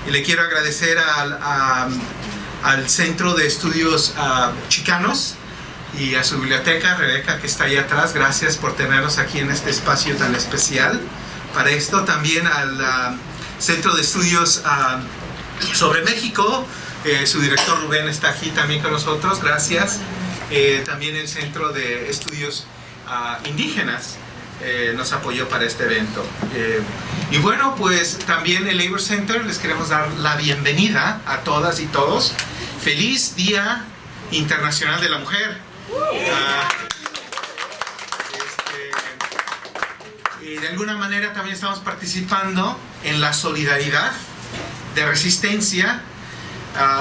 Y le quiero agradecer al Centro de Estudios Chicanos y a su biblioteca, Rebeca, que está ahí atrás. Gracias por tenernos aquí en este espacio tan especial. Para esto también al Centro de Estudios sobre México, su director Rubén está aquí también con nosotros, gracias. También el Centro de Estudios Indígenas nos apoyó para este evento. Y bueno, pues también el Labor Center, les queremos dar la bienvenida a todas y todos. Feliz Día Internacional de la Mujer. Y de alguna manera también estamos participando en la solidaridad de resistencia,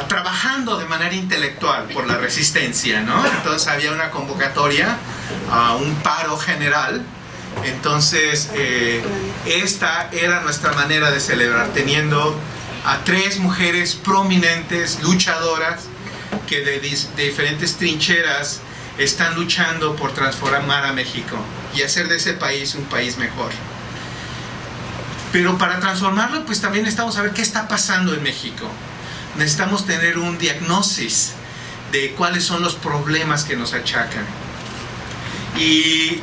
trabajando de manera intelectual por la resistencia, ¿no? Entonces había una convocatoria a un paro general. Entonces esta era nuestra manera de celebrar, teniendo a 3 mujeres prominentes, luchadoras, que de diferentes trincheras están luchando por transformar a México y hacer de ese país un país mejor. Pero para transformarlo, pues también necesitamos saber qué está pasando en México. Necesitamos tener un diagnóstico de cuáles son los problemas que nos achacan. Y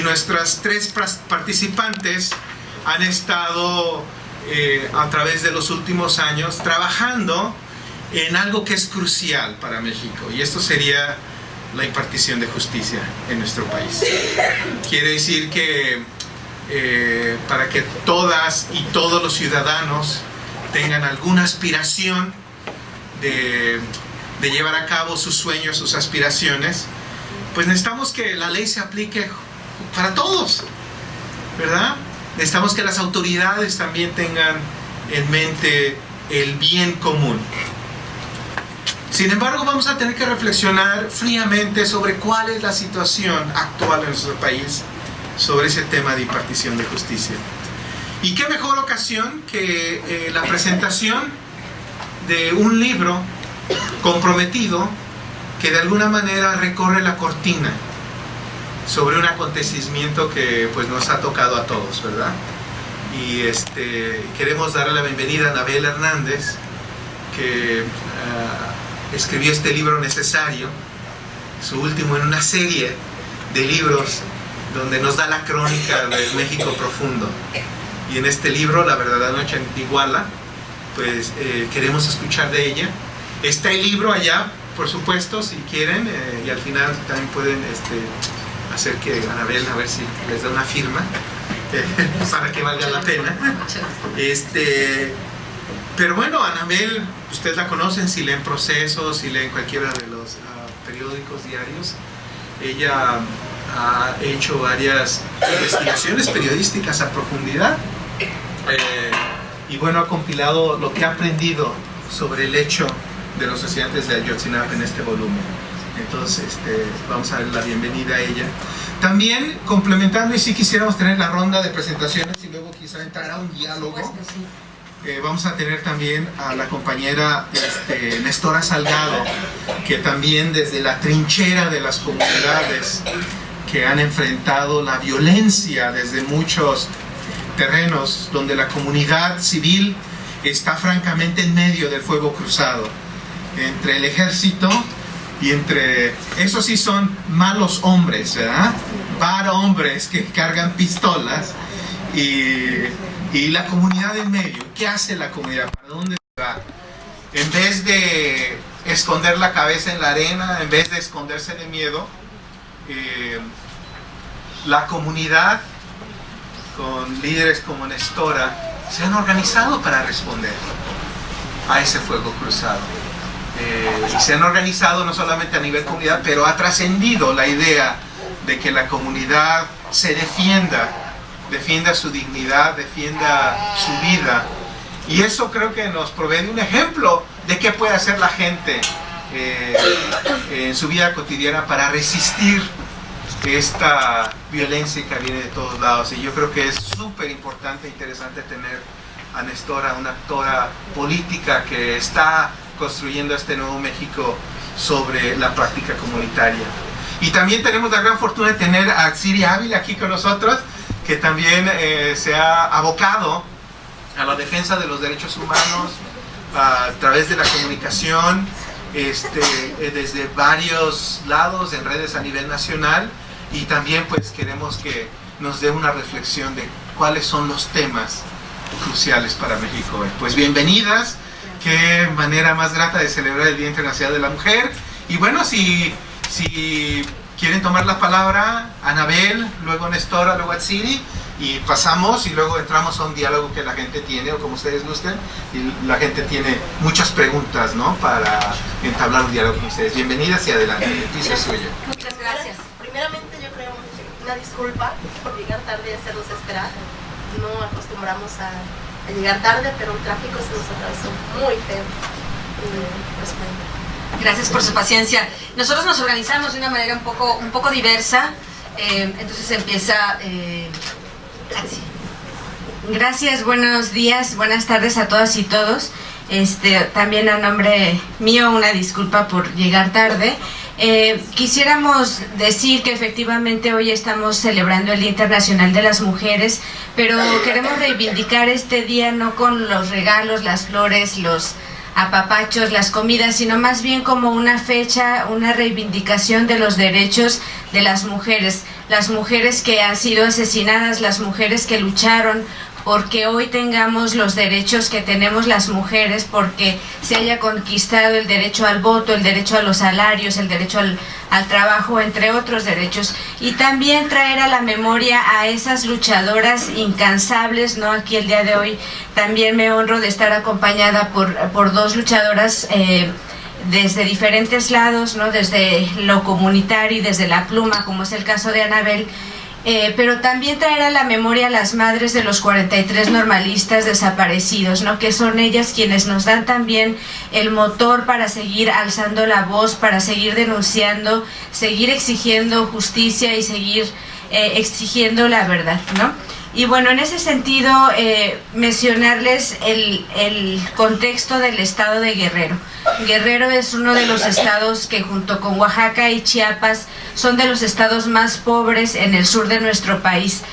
nuestras 3 participantes han estado a través de los últimos años trabajando en algo que es crucial para México, y esto sería la impartición de justicia en nuestro país. Quiere decir que para que todas y todos los ciudadanos tengan alguna aspiración de llevar a cabo sus sueños, sus aspiraciones, pues necesitamos que la ley se aplique para todos, ¿verdad? Necesitamos que las autoridades también tengan en mente el bien común. Sin embargo, vamos a tener que reflexionar fríamente sobre cuál es la situación actual en nuestro país sobre ese tema de impartición de justicia. Y qué mejor ocasión que la presentación de un libro comprometido que de alguna manera recorre la cortina sobre un acontecimiento que pues nos ha tocado a todos, ¿verdad? Y queremos darle la bienvenida a Anabel Hernández, que escribió este libro necesario, su último en una serie de libros donde nos da la crónica del México profundo. Y en este libro, La verdadera noche en Iguala, pues queremos escuchar de ella. Está el libro allá, por supuesto, si quieren, y al final también pueden hacer que Anabel, a ver si les da una firma para que valga la pena. Pero bueno, Anabel, ustedes la conocen si leen Procesos, si leen cualquiera de los periódicos diarios. Ella ha hecho varias investigaciones periodísticas a profundidad, y bueno, ha compilado lo que ha aprendido sobre el hecho de los estudiantes de Ayotzinapa en este volumen. Entonces vamos a dar la bienvenida a ella. También complementando, y si quisiéramos tener la ronda de presentaciones y luego quizá entrar a un diálogo, vamos a tener también a la compañera Nestora Salgado, que también desde la trinchera de las comunidades que han enfrentado la violencia desde muchos terrenos, donde la comunidad civil está francamente en medio del fuego cruzado entre el ejército y entre, esos sí son malos hombres, ¿verdad? Para hombres que cargan pistolas, y la comunidad en medio. ¿Qué hace la comunidad? ¿Para dónde va? En vez de esconder la cabeza en la arena, en vez de esconderse de miedo, la comunidad, con líderes como Nestora, se han organizado para responder a ese fuego cruzado. Se han organizado no solamente a nivel comunidad, pero ha trascendido la idea de que la comunidad se defienda su dignidad, defienda su vida. Y eso creo que nos provee de un ejemplo de qué puede hacer la gente en su vida cotidiana para resistir esta violencia que viene de todos lados. Y yo creo que es súper importante e interesante tener a Nestora, una actora política que está construyendo este nuevo México sobre la práctica comunitaria. Y también tenemos la gran fortuna de tener a Tsiria Ávila aquí con nosotros, que también se ha abocado a la defensa de los derechos humanos a través de la comunicación, desde varios lados, en redes a nivel nacional, y también pues queremos que nos dé una reflexión de cuáles son los temas cruciales para México. Pues bienvenidas, qué manera más grata de celebrar el Día Internacional de la Mujer. Y bueno, si quieren tomar la palabra, Anabel, luego Nestora, luego Atsiri, y pasamos y luego entramos a un diálogo que la gente tiene, o como ustedes gusten, y la gente tiene muchas preguntas, ¿no?, para entablar un diálogo con ustedes. Bienvenidas y adelante, el piso es suyo. Muchas gracias. Primeramente yo creo una disculpa por llegar tarde y hacerlos esperar. No acostumbramos a llegar tarde, pero el tráfico se nos atravesó muy feo. Gracias por su paciencia. Nosotros nos organizamos de una manera un poco diversa, entonces empieza... así. Gracias, buenos días, buenas tardes a todas y todos. También a nombre mío una disculpa por llegar tarde. Quisiéramos decir que efectivamente hoy estamos celebrando el Día Internacional de las Mujeres, pero queremos reivindicar este día no con los regalos, las flores, los apapachos, las comidas, sino más bien como una fecha, una reivindicación de los derechos de las mujeres que han sido asesinadas, las mujeres que lucharon porque hoy tengamos los derechos que tenemos las mujeres, porque se haya conquistado el derecho al voto, el derecho a los salarios, el derecho al trabajo, entre otros derechos. Y también traer a la memoria a esas luchadoras incansables, ¿no? Aquí el día de hoy también me honro de estar acompañada por dos luchadoras desde diferentes lados, ¿no?, desde lo comunitario y desde la pluma, como es el caso de Anabel. Pero también traer a la memoria a las madres de los 43 normalistas desaparecidos, ¿no?, que son ellas quienes nos dan también el motor para seguir alzando la voz, para seguir denunciando, seguir exigiendo justicia y seguir exigiendo la verdad, ¿no? Y bueno, en ese sentido, mencionarles el contexto del estado de Guerrero. Guerrero es uno de los estados que junto con Oaxaca y Chiapas son de los estados más pobres en el sur de nuestro país.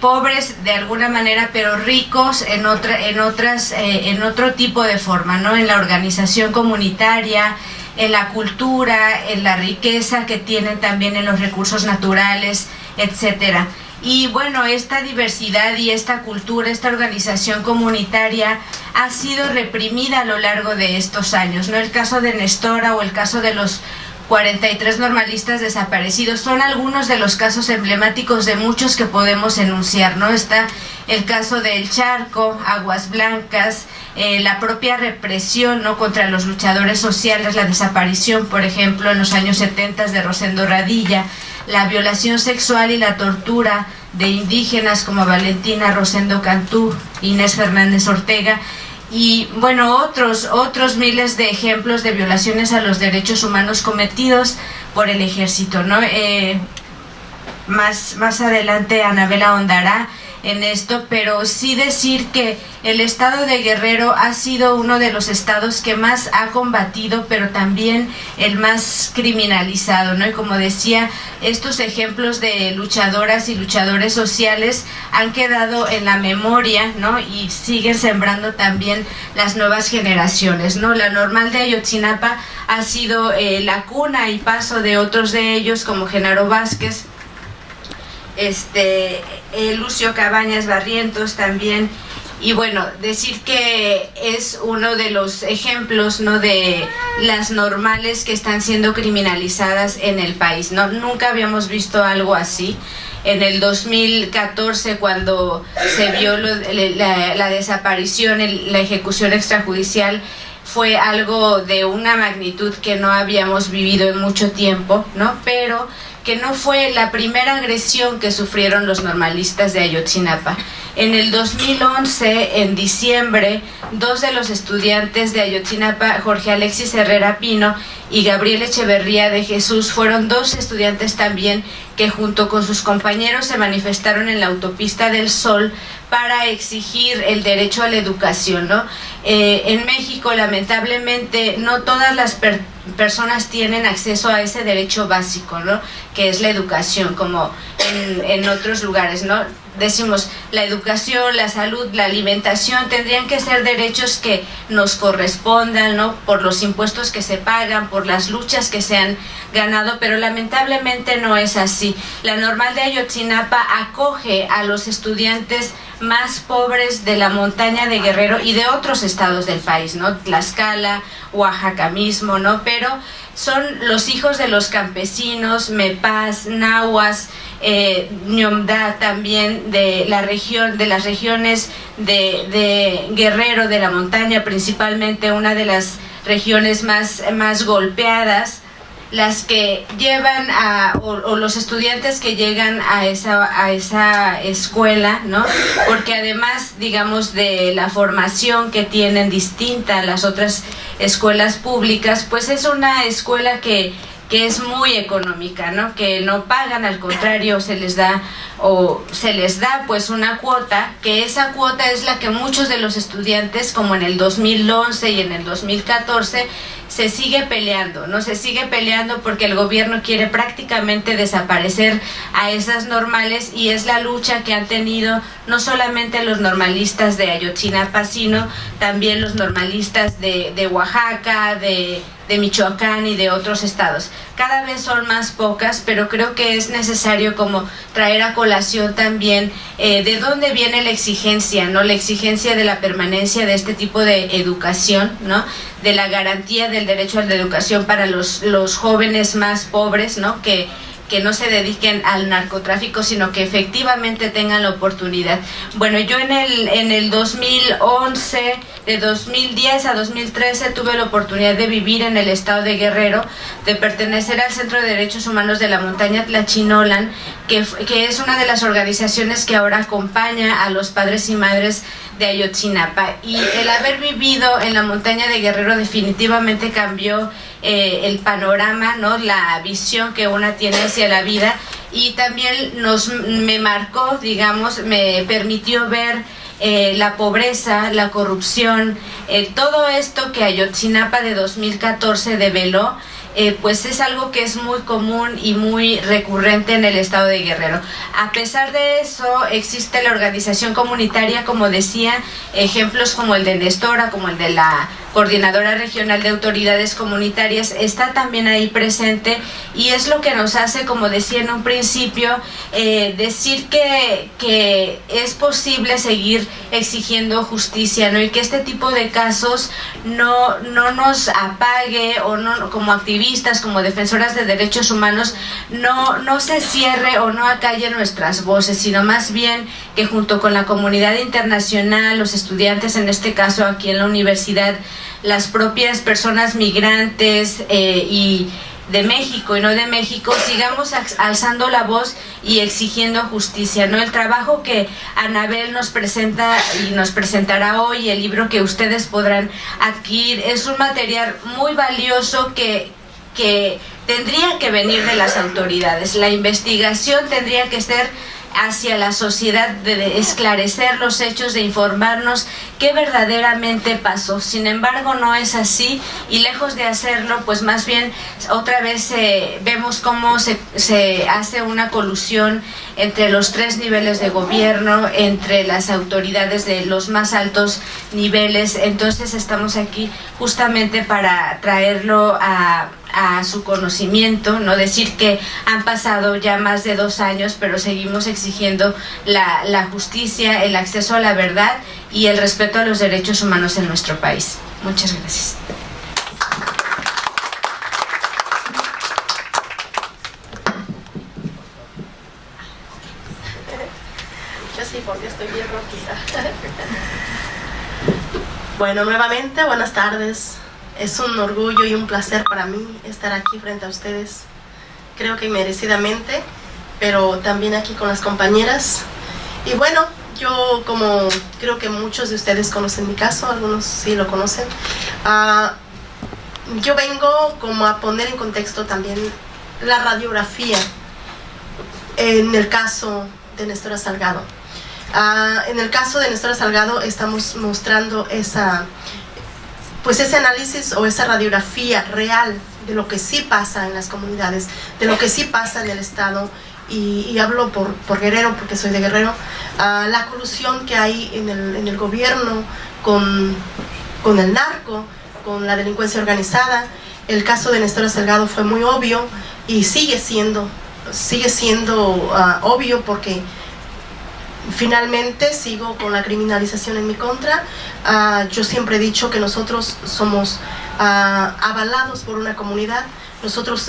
Pobres de alguna manera, pero ricos en otro tipo de forma, ¿no? En la organización comunitaria, en la cultura, en la riqueza que tienen también en los recursos naturales, etcétera. Y bueno, esta diversidad y esta cultura, esta organización comunitaria ha sido reprimida a lo largo de estos años, ¿no? El caso de Nestora o el caso de los 43 normalistas desaparecidos son algunos de los casos emblemáticos de muchos que podemos enunciar, ¿no? Está el caso del Charco, Aguas Blancas, la propia represión, ¿no?, contra los luchadores sociales, la desaparición, por ejemplo, en los años 70 de Rosendo Radilla, la violación sexual y la tortura de indígenas como Valentina Rosendo Cantú, Inés Fernández Ortega, y bueno, otros miles de ejemplos de violaciones a los derechos humanos cometidos por el ejército, ¿no? Más adelante Anabel ahondará en esto, pero sí decir que el estado de Guerrero ha sido uno de los estados que más ha combatido, pero también el más criminalizado, ¿no? Y como decía, estos ejemplos de luchadoras y luchadores sociales han quedado en la memoria, ¿no?, y siguen sembrando también las nuevas generaciones, ¿no? La Normal de Ayotzinapa ha sido la cuna y paso de otros de ellos, como Genaro Vázquez, Lucio Cabañas Barrientos también. Y bueno, decir que es uno de los ejemplos, ¿no?, de las normales que están siendo criminalizadas en el país, ¿no? Nunca habíamos visto algo así. En el 2014, cuando se vio la desaparición, la ejecución extrajudicial, fue algo de una magnitud que no habíamos vivido en mucho tiempo, ¿no? Pero que no fue la primera agresión que sufrieron los normalistas de Ayotzinapa. En el 2011, en diciembre, dos de los estudiantes de Ayotzinapa, Jorge Alexis Herrera Pino y Gabriel Echeverría de Jesús, fueron dos estudiantes también que junto con sus compañeros se manifestaron en la Autopista del Sol para exigir el derecho a la educación, ¿no? En México, lamentablemente, no todas las personas tienen acceso a ese derecho básico, ¿no?, que es la educación, como en otros lugares, ¿no? decimos, la educación, la salud, la alimentación, tendrían que ser derechos que nos correspondan, ¿no? Por los impuestos que se pagan, por las luchas que se han ganado, pero lamentablemente no es así. La Normal de Ayotzinapa acoge a los estudiantes más pobres de la montaña de Guerrero y de otros estados del país, ¿no? Tlaxcala, Oaxaca mismo, ¿no? Pero son los hijos de los campesinos, mepás, nahuas, ñomdá también, de la región, de las regiones de Guerrero, de la montaña, principalmente una de las regiones más golpeadas, las que llevan o los estudiantes que llegan a esa escuela, ¿no? Porque además, digamos, de la formación que tienen distinta a las otras escuelas públicas, pues es una escuela que es muy económica, ¿no? Que no pagan, al contrario, se les da pues una cuota, que esa cuota es la que muchos de los estudiantes, como en el 2011 y en el 2014, se sigue peleando, ¿no? Se sigue peleando porque el gobierno quiere prácticamente desaparecer a esas normales, y es la lucha que han tenido no solamente los normalistas de Ayotzinapa, sino también los normalistas de Oaxaca, de Michoacán y de otros estados. Cada vez son más pocas, pero creo que es necesario como traer a colación también de dónde viene la exigencia, ¿no? La exigencia de la permanencia de este tipo de educación, ¿no? De la garantía del derecho a la educación para los jóvenes más pobres, ¿no? Que no se dediquen al narcotráfico, sino que efectivamente tengan la oportunidad. Bueno, yo en el 2011, de 2010 a 2013, tuve la oportunidad de vivir en el estado de Guerrero, de pertenecer al Centro de Derechos Humanos de la Montaña Tlachinolan, que es una de las organizaciones que ahora acompaña a los padres y madres de Ayotzinapa. Y el haber vivido en la montaña de Guerrero definitivamente cambió el panorama, ¿no? La visión que una tiene hacia la vida, y también me marcó, digamos, me permitió ver la pobreza, la corrupción, todo esto que Ayotzinapa de 2014 develó. Pues es algo que es muy común y muy recurrente en el estado de Guerrero. A pesar de eso, existe la organización comunitaria, como decía, ejemplos como el de Nestora, como el de la Coordinadora Regional de Autoridades Comunitarias, está también ahí presente, y es lo que nos hace, como decía en un principio, decir que es posible seguir exigiendo justicia, ¿no? Y que este tipo de casos no nos apague, o no, como activistas, como defensoras de derechos humanos, no se cierre o no acalle nuestras voces, sino más bien que junto con la comunidad internacional, los estudiantes, en este caso aquí en la universidad, las propias personas migrantes y de México y no de México, sigamos alzando la voz y exigiendo justicia, ¿no? El trabajo que Anabel nos presenta y nos presentará hoy, el libro que ustedes podrán adquirir, es un material muy valioso que tendría que venir de las autoridades. La investigación tendría que ser hacia la sociedad, de esclarecer los hechos, de informarnos qué verdaderamente pasó. Sin embargo, no es así, y lejos de hacerlo, pues más bien otra vez vemos cómo se hace una colusión entre los tres niveles de gobierno, entre las autoridades de los más altos niveles. Entonces estamos aquí justamente para traerlo a su conocimiento, no decir que han pasado ya más de 2 años, pero seguimos exigiendo la justicia, el acceso a la verdad y el respeto a los derechos humanos en nuestro país. Muchas gracias. Yo sí, porque estoy bien roquita. Bueno, nuevamente, buenas tardes. Es un orgullo y un placer para mí estar aquí frente a ustedes, creo que merecidamente, pero también aquí con las compañeras. Y bueno, yo, como creo que muchos de ustedes conocen mi caso, algunos sí lo conocen, yo vengo como a poner en contexto también la radiografía en el caso de Nestora Salgado. En el caso de Nestora Salgado estamos mostrando ese análisis o esa radiografía real de lo que sí pasa en las comunidades, de lo que sí pasa en el Estado, y hablo por Guerrero, porque soy de Guerrero, la colusión que hay en el gobierno con el narco, con la delincuencia organizada. El caso de Nestor Salgado fue muy obvio y sigue siendo obvio, porque finalmente sigo con la criminalización en mi contra. Yo siempre he dicho que nosotros somos avalados por una comunidad. Nosotros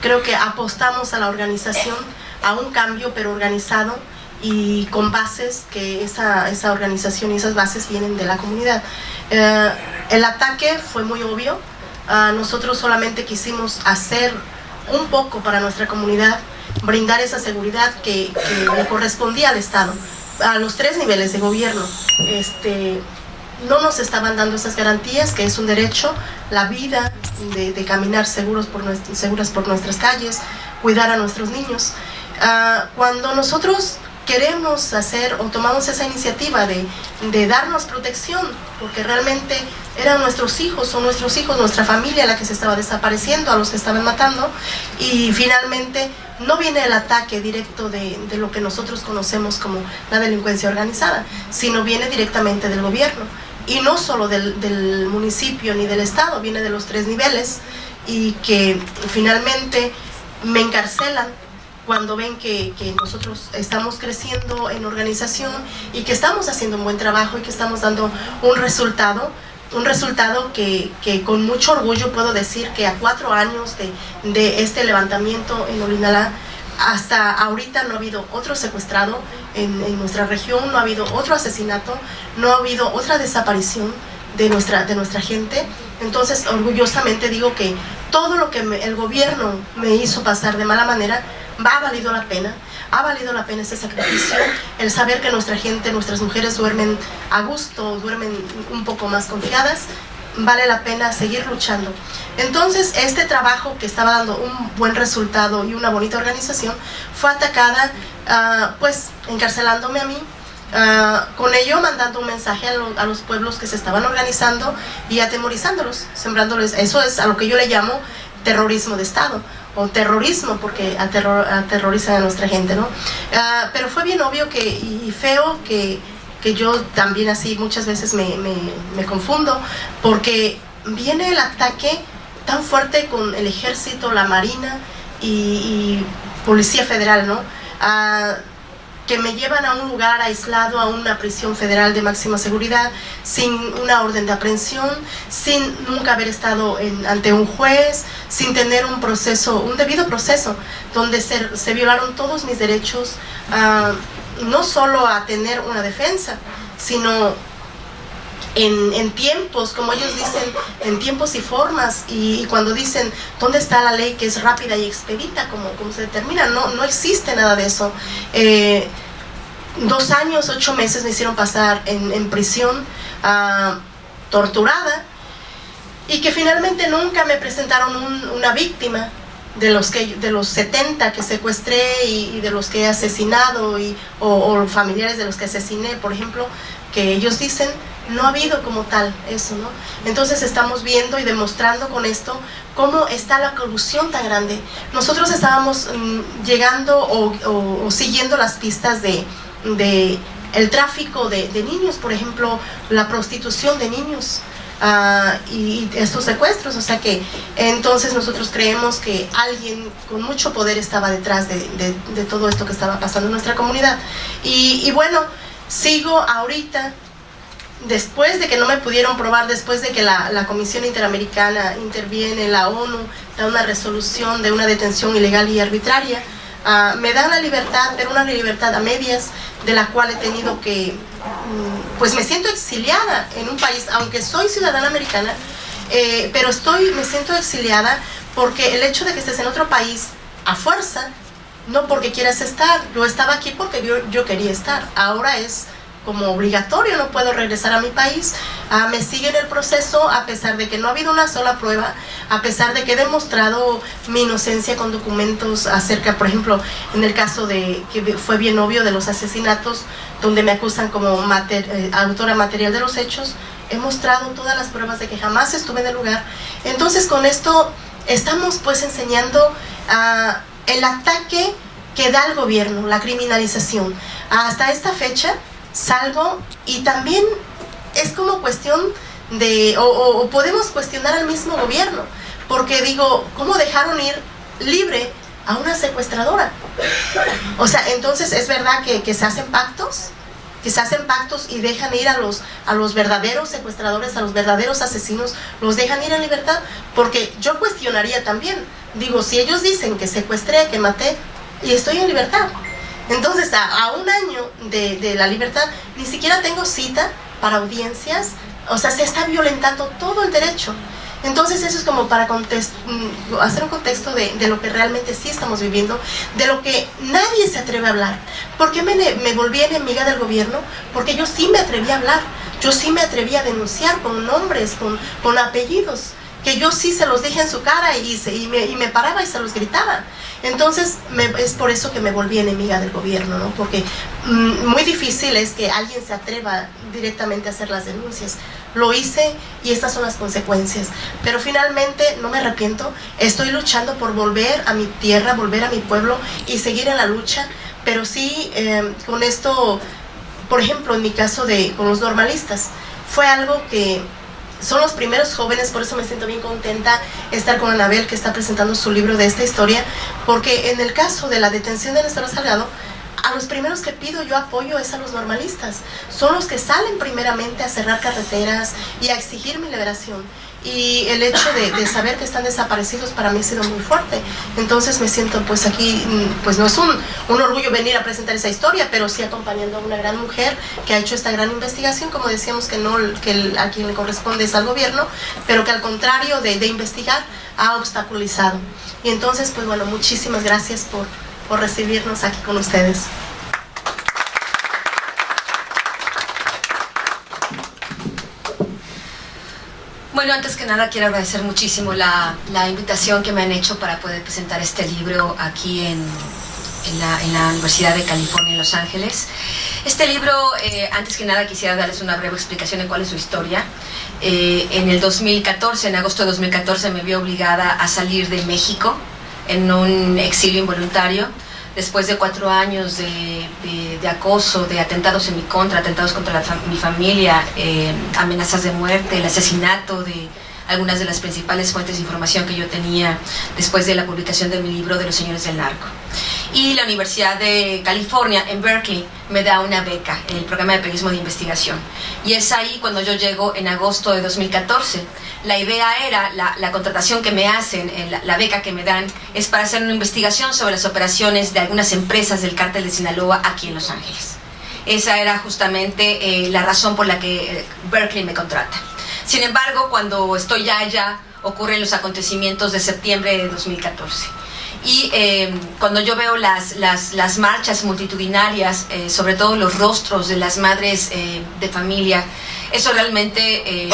creo que apostamos a la organización, a un cambio, pero organizado y con bases, que esa organización y esas bases vienen de la comunidad. El ataque fue muy obvio. Nosotros solamente quisimos hacer un poco para nuestra comunidad, brindar esa seguridad que le correspondía al Estado, a los 3 niveles de gobierno. No nos estaban dando esas garantías, que es un derecho, la vida, de caminar seguras por nuestras calles, cuidar a nuestros niños. Cuando nosotros queremos hacer o tomamos esa iniciativa de darnos protección, porque realmente eran nuestros hijos, nuestra familia la que se estaba desapareciendo, a los que estaban matando, y finalmente no viene el ataque directo de lo que nosotros conocemos como la delincuencia organizada, sino viene directamente del gobierno, y no solo del municipio ni del Estado, viene de los 3 niveles, y que finalmente me encarcelan cuando ven que nosotros estamos creciendo en organización y que estamos haciendo un buen trabajo y que estamos dando un resultado que con mucho orgullo puedo decir que a 4 años de este levantamiento en Olinalá, hasta ahorita no ha habido otro secuestrado en nuestra región, no ha habido otro asesinato, no ha habido otra desaparición de nuestra gente. Entonces, orgullosamente digo que todo lo que el gobierno me hizo pasar de mala manera ha valido la pena ese sacrificio, el saber que nuestra gente, nuestras mujeres duermen a gusto, duermen un poco más confiadas. Vale la pena seguir luchando. Entonces, este trabajo que estaba dando un buen resultado y una bonita organización fue atacada, pues encarcelándome a mí, con ello mandando un mensaje a los pueblos que se estaban organizando y atemorizándolos, sembrándoles. Eso es a lo que yo le llamo terrorismo de Estado, o terrorismo, porque aterrorizan a nuestra gente, ¿no? Pero fue bien obvio y feo que yo también así muchas veces me confundo, porque viene el ataque tan fuerte con el ejército, la marina y Policía Federal, ¿no? Que me llevan a un lugar aislado, a una prisión federal de máxima seguridad, sin una orden de aprehensión, sin nunca haber estado ante un juez, sin tener un debido proceso, donde se violaron todos mis derechos, no solo a tener una defensa, sino en tiempos, como ellos dicen, en tiempos y formas, y cuando dicen ¿dónde está la ley que es rápida y expedita, como se determina? No existe nada de eso. 2 años, 8 meses me hicieron pasar en prisión, torturada, y que finalmente nunca me presentaron una víctima de los 70 que secuestré y de los que he asesinado, o familiares de los que asesiné, por ejemplo, que ellos dicen. No ha habido como tal eso, ¿no? Entonces estamos viendo y demostrando con esto cómo está la corrupción tan grande. Nosotros estábamos llegando o siguiendo las pistas de el tráfico de niños, por ejemplo, la prostitución de niños, y estos secuestros. O sea que entonces nosotros creemos que alguien con mucho poder estaba detrás de todo esto que estaba pasando en nuestra comunidad. Y bueno, sigo ahorita, después de que no me pudieron probar, después de que la Comisión Interamericana interviene, la ONU da una resolución de una detención ilegal y arbitraria, me dan la libertad, pero una libertad a medias, de la cual he tenido que, pues me siento exiliada en un país, aunque soy ciudadana americana, pero me siento exiliada porque el hecho de que estés en otro país a fuerza, no porque quieras estar. Yo estaba aquí porque yo quería estar, ahora es como obligatorio, no puedo regresar a mi país. Me siguen el proceso a pesar de que no ha habido una sola prueba, a pesar de que he demostrado mi inocencia con documentos acerca, por ejemplo, en el caso que fue bien obvio, de los asesinatos, donde me acusan como autora material de los hechos. He mostrado todas las pruebas de que jamás estuve en el lugar. Entonces, con esto estamos pues enseñando el ataque que da el gobierno, la criminalización. Hasta esta fecha salgo y también es como cuestión de, o podemos cuestionar al mismo gobierno, porque digo, ¿cómo dejaron ir libre a una secuestradora? O sea, entonces es verdad que se hacen pactos, y dejan ir a los verdaderos secuestradores, a los verdaderos asesinos, los dejan ir en libertad, porque yo cuestionaría también, digo, si ellos dicen que secuestré, que maté, y estoy en libertad, entonces a un año de la libertad, ni siquiera tengo cita para audiencias, o sea, se está violentando todo el derecho. Entonces eso es como para hacer un contexto de lo que realmente sí estamos viviendo, de lo que nadie se atreve a hablar. ¿Por qué me volví enemiga del gobierno? Porque yo sí me atreví a hablar, yo sí me atreví a denunciar con nombres, con apellidos, que yo sí se los dije en su cara y me paraba y se los gritaba. Entonces es por eso que me volví enemiga del gobierno, ¿no? Porque muy difícil es que alguien se atreva directamente a hacer las denuncias. Lo hice y estas son las consecuencias. Pero finalmente no me arrepiento, estoy luchando por volver a mi tierra, volver a mi pueblo y seguir en la lucha. Pero sí, con esto, por ejemplo, en mi caso con los normalistas, fue algo que son los primeros jóvenes, por eso me siento bien contenta estar con Anabel, que está presentando su libro de esta historia, porque en el caso de la detención de Nestora Salgado, a los primeros que pido yo apoyo es a los normalistas. Son los que salen primeramente a cerrar carreteras y a exigir mi liberación. Y el hecho de saber que están desaparecidos para mí ha sido muy fuerte. Entonces me siento pues aquí, pues no es un orgullo venir a presentar esa historia, pero sí acompañando a una gran mujer que ha hecho esta gran investigación, como decíamos que a quien le corresponde es al gobierno, pero que al contrario de investigar ha obstaculizado. Y entonces pues bueno, muchísimas gracias por recibirnos aquí con ustedes. Bueno, antes que nada quiero agradecer muchísimo la invitación que me han hecho para poder presentar este libro aquí en la Universidad de California en Los Ángeles. Este libro, antes que nada quisiera darles una breve explicación de cuál es su historia. En el 2014, en agosto de 2014, me vi obligada a salir de México en un exilio involuntario, después de 4 años de acoso, de atentados en mi contra, atentados contra mi familia, amenazas de muerte, el asesinato de algunas de las principales fuentes de información que yo tenía después de la publicación de mi libro de los señores del narco. Y la Universidad de California en Berkeley me da una beca en el programa de periodismo de investigación. Y es ahí cuando yo llego en agosto de 2014. La idea era, la contratación que me hacen, la beca que me dan, es para hacer una investigación sobre las operaciones de algunas empresas del cártel de Sinaloa aquí en Los Ángeles. Esa era justamente la razón por la que Berkeley me contrata. Sin embargo, cuando estoy ya allá, ocurren los acontecimientos de septiembre de 2014. Y cuando yo veo las marchas multitudinarias, sobre todo los rostros de las madres de familia, eso realmente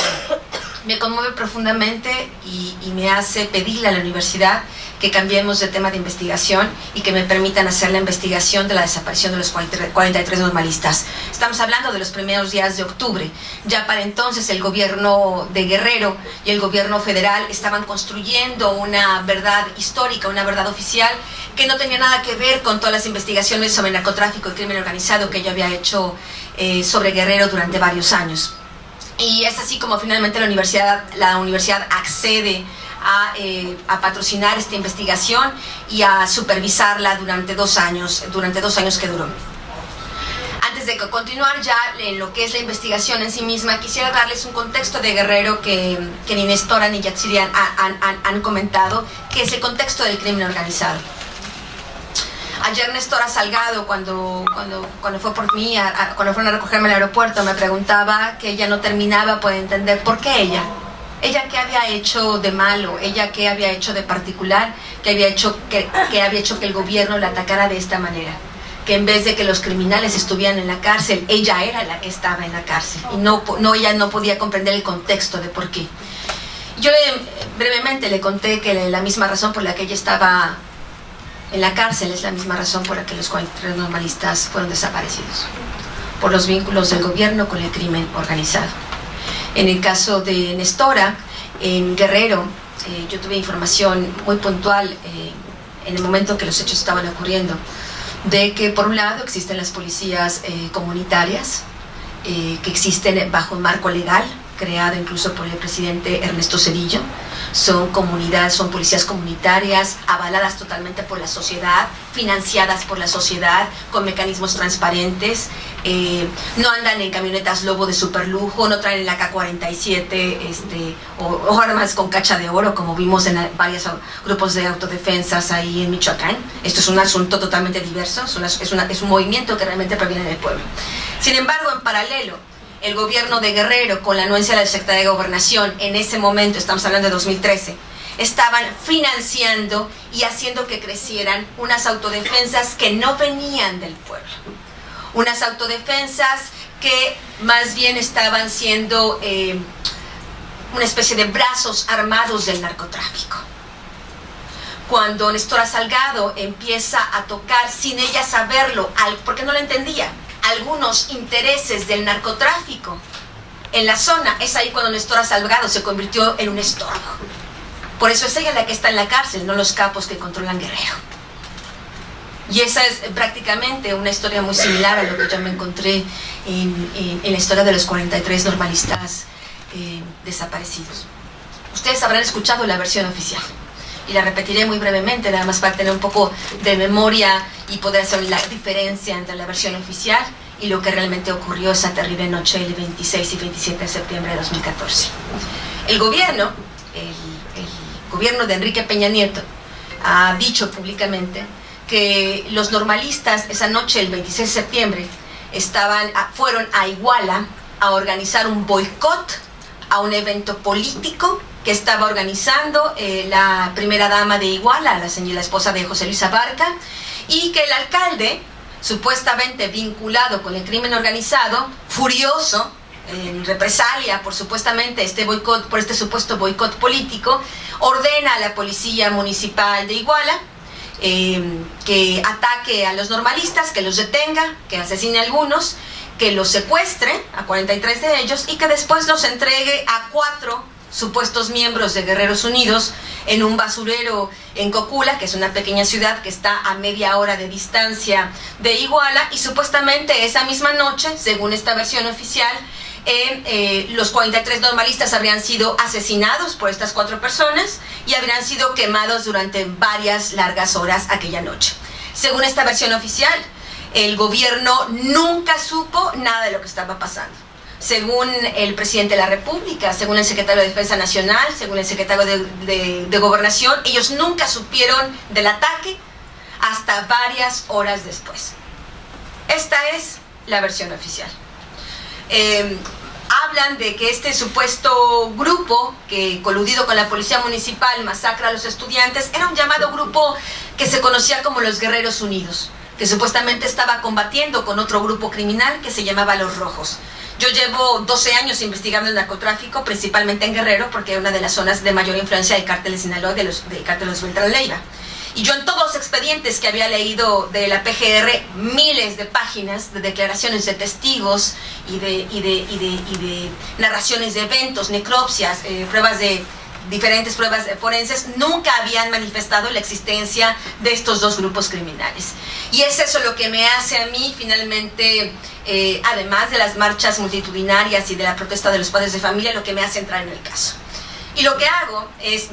me conmueve profundamente y me hace pedirle a la universidad que cambiemos de tema de investigación y que me permitan hacer la investigación de la desaparición de los 43 normalistas. Estamos hablando de los primeros días de octubre. Ya para entonces el gobierno de Guerrero y el gobierno federal estaban construyendo una verdad histórica, una verdad oficial que no tenía nada que ver con todas las investigaciones sobre narcotráfico y crimen organizado que yo había hecho sobre Guerrero durante varios años. Y es así como finalmente la universidad accede a patrocinar esta investigación y a supervisarla durante 2 años que duró. Antes de continuar ya en lo que es la investigación en sí misma, quisiera darles un contexto de Guerrero que ni Nestora ni Yatziri han comentado, que es el contexto del crimen organizado. Ayer Nestora Salgado, cuando fue por mí, cuando fueron a recogerme al aeropuerto, me preguntaba que ella no terminaba por entender por qué ella qué había hecho de malo, ella qué había hecho de particular, que había hecho que el gobierno la atacara de esta manera, que en vez de que los criminales estuvieran en la cárcel, ella era la que estaba en la cárcel y ella no podía comprender el contexto de por qué. Yo brevemente le conté que la misma razón por la que ella estaba en la cárcel es la misma razón por la que los 43 normalistas fueron desaparecidos, por los vínculos del gobierno con el crimen organizado. En el caso de Nestora, en Guerrero, yo tuve información muy puntual en el momento que los hechos estaban ocurriendo, de que por un lado existen las policías comunitarias, que existen bajo un marco legal, creado incluso por el presidente Ernesto Zedillo. Son comunidades, son policías comunitarias, avaladas totalmente por la sociedad, financiadas por la sociedad, con mecanismos transparentes, no andan en camionetas Lobo de superlujo, no traen el AK-47 o armas con cacha de oro, como vimos en varios grupos de autodefensas ahí en Michoacán. Esto es un asunto totalmente diverso, es un movimiento que realmente proviene del pueblo. Sin embargo, en paralelo, el gobierno de Guerrero, con la anuencia de la Secretaría de Gobernación, en ese momento, estamos hablando de 2013, estaban financiando y haciendo que crecieran unas autodefensas que no venían del pueblo. Unas autodefensas que más bien estaban siendo una especie de brazos armados del narcotráfico. Cuando Nestora Salgado empieza a tocar, sin ella saberlo, porque no lo entendía, algunos intereses del narcotráfico en la zona, es ahí cuando Nestora Salgado se convirtió en un estorbo. Por eso es ella la que está en la cárcel, no los capos que controlan Guerrero. Y esa es prácticamente una historia muy similar a lo que yo me encontré en la historia de los 43 normalistas desaparecidos. Ustedes habrán escuchado la versión oficial, y la repetiré muy brevemente, nada más para tener un poco de memoria y poder hacer la diferencia entre la versión oficial y lo que realmente ocurrió esa terrible noche el 26 y 27 de septiembre de 2014. El gobierno de Enrique Peña Nieto ha dicho públicamente que los normalistas esa noche, el 26 de septiembre, fueron a Iguala a organizar un boicot a un evento político que estaba organizando la primera dama de Iguala, la esposa de José Luis Abarca, y que el alcalde, supuestamente vinculado con el crimen organizado, furioso, en represalia por supuestamente por este supuesto boicot político, ordena a la policía municipal de Iguala que ataque a los normalistas, que los detenga, que asesine a algunos, que los secuestre a 43 de ellos y que después los entregue a 4 supuestos miembros de Guerreros Unidos en un basurero en Cocula, que es una pequeña ciudad que está a media hora de distancia de Iguala, y supuestamente esa misma noche, según esta versión oficial, los 43 normalistas habrían sido asesinados por estas 4 personas y habrían sido quemados durante varias largas horas aquella noche. Según esta versión oficial, el gobierno nunca supo nada de lo que estaba pasando. Según el presidente de la República, según el secretario de Defensa Nacional, según el secretario de Gobernación, ellos nunca supieron del ataque hasta varias horas después. Esta es la versión oficial. Hablan de que este supuesto grupo, que coludido con la policía municipal masacra a los estudiantes, era un llamado grupo que se conocía como los Guerreros Unidos, que supuestamente estaba combatiendo con otro grupo criminal que se llamaba Los Rojos. Yo llevo 12 años investigando el narcotráfico, principalmente en Guerrero, porque es una de las zonas de mayor influencia del cártel de Sinaloa, del cártel de los Beltrán Leiva. Y yo en todos los expedientes que había leído de la PGR, miles de páginas de declaraciones de testigos y de narraciones de eventos, necropsias, diferentes pruebas forenses, nunca habían manifestado la existencia de estos dos grupos criminales. Y es eso lo que me hace a mí finalmente, además de las marchas multitudinarias y de la protesta de los padres de familia, lo que me hace entrar en el caso. Y lo que hago es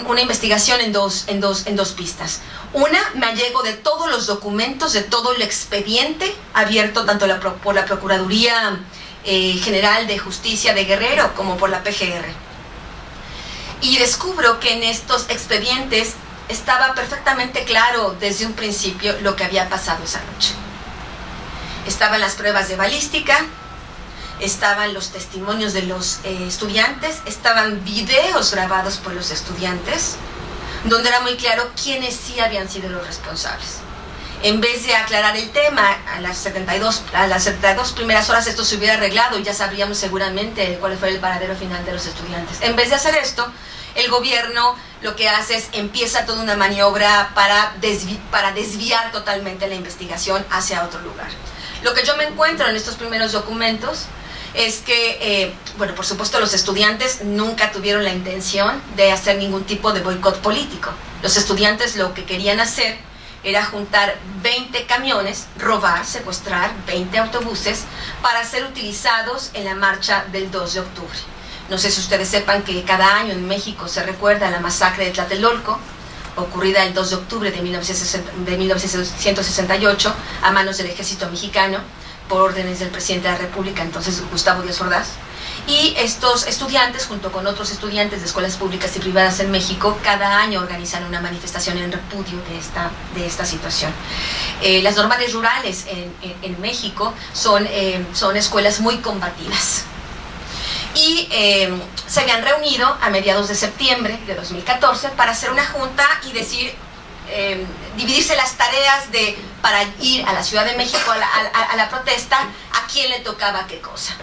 una investigación en dos pistas. Una, me allego de todos los documentos, de todo el expediente abierto tanto por la Procuraduría General de Justicia de Guerrero como por la PGR. Y descubro que en estos expedientes estaba perfectamente claro desde un principio lo que había pasado esa noche. Estaban las pruebas de balística, estaban los testimonios de los estudiantes, estaban videos grabados por los estudiantes, donde era muy claro quiénes sí habían sido los responsables. En vez de aclarar el tema a las 72 primeras horas, esto se hubiera arreglado y ya sabríamos seguramente cuál fue el paradero final de los estudiantes. En vez de hacer esto, el gobierno lo que hace es empieza toda una maniobra para desviar totalmente la investigación hacia otro lugar. Lo que yo me encuentro en estos primeros documentos es que, bueno, por supuesto los estudiantes nunca tuvieron la intención de hacer ningún tipo de boicot político. Los estudiantes lo que querían hacer era juntar 20 camiones, robar, secuestrar 20 autobuses para ser utilizados en la marcha del 2 de octubre. No sé si ustedes sepan que cada año en México se recuerda la masacre de Tlatelolco, ocurrida el 2 de octubre de 1968 a manos del ejército mexicano, por órdenes del presidente de la República, entonces Gustavo Díaz Ordaz. Y estos estudiantes, junto con otros estudiantes de escuelas públicas y privadas en México, cada año organizan una manifestación en repudio de esta situación. Las normales rurales en México son escuelas muy combativas. Y se habían reunido a mediados de septiembre de 2014 para hacer una junta y decir, dividirse las tareas para ir a la Ciudad de México a la protesta, a quién le tocaba qué cosa.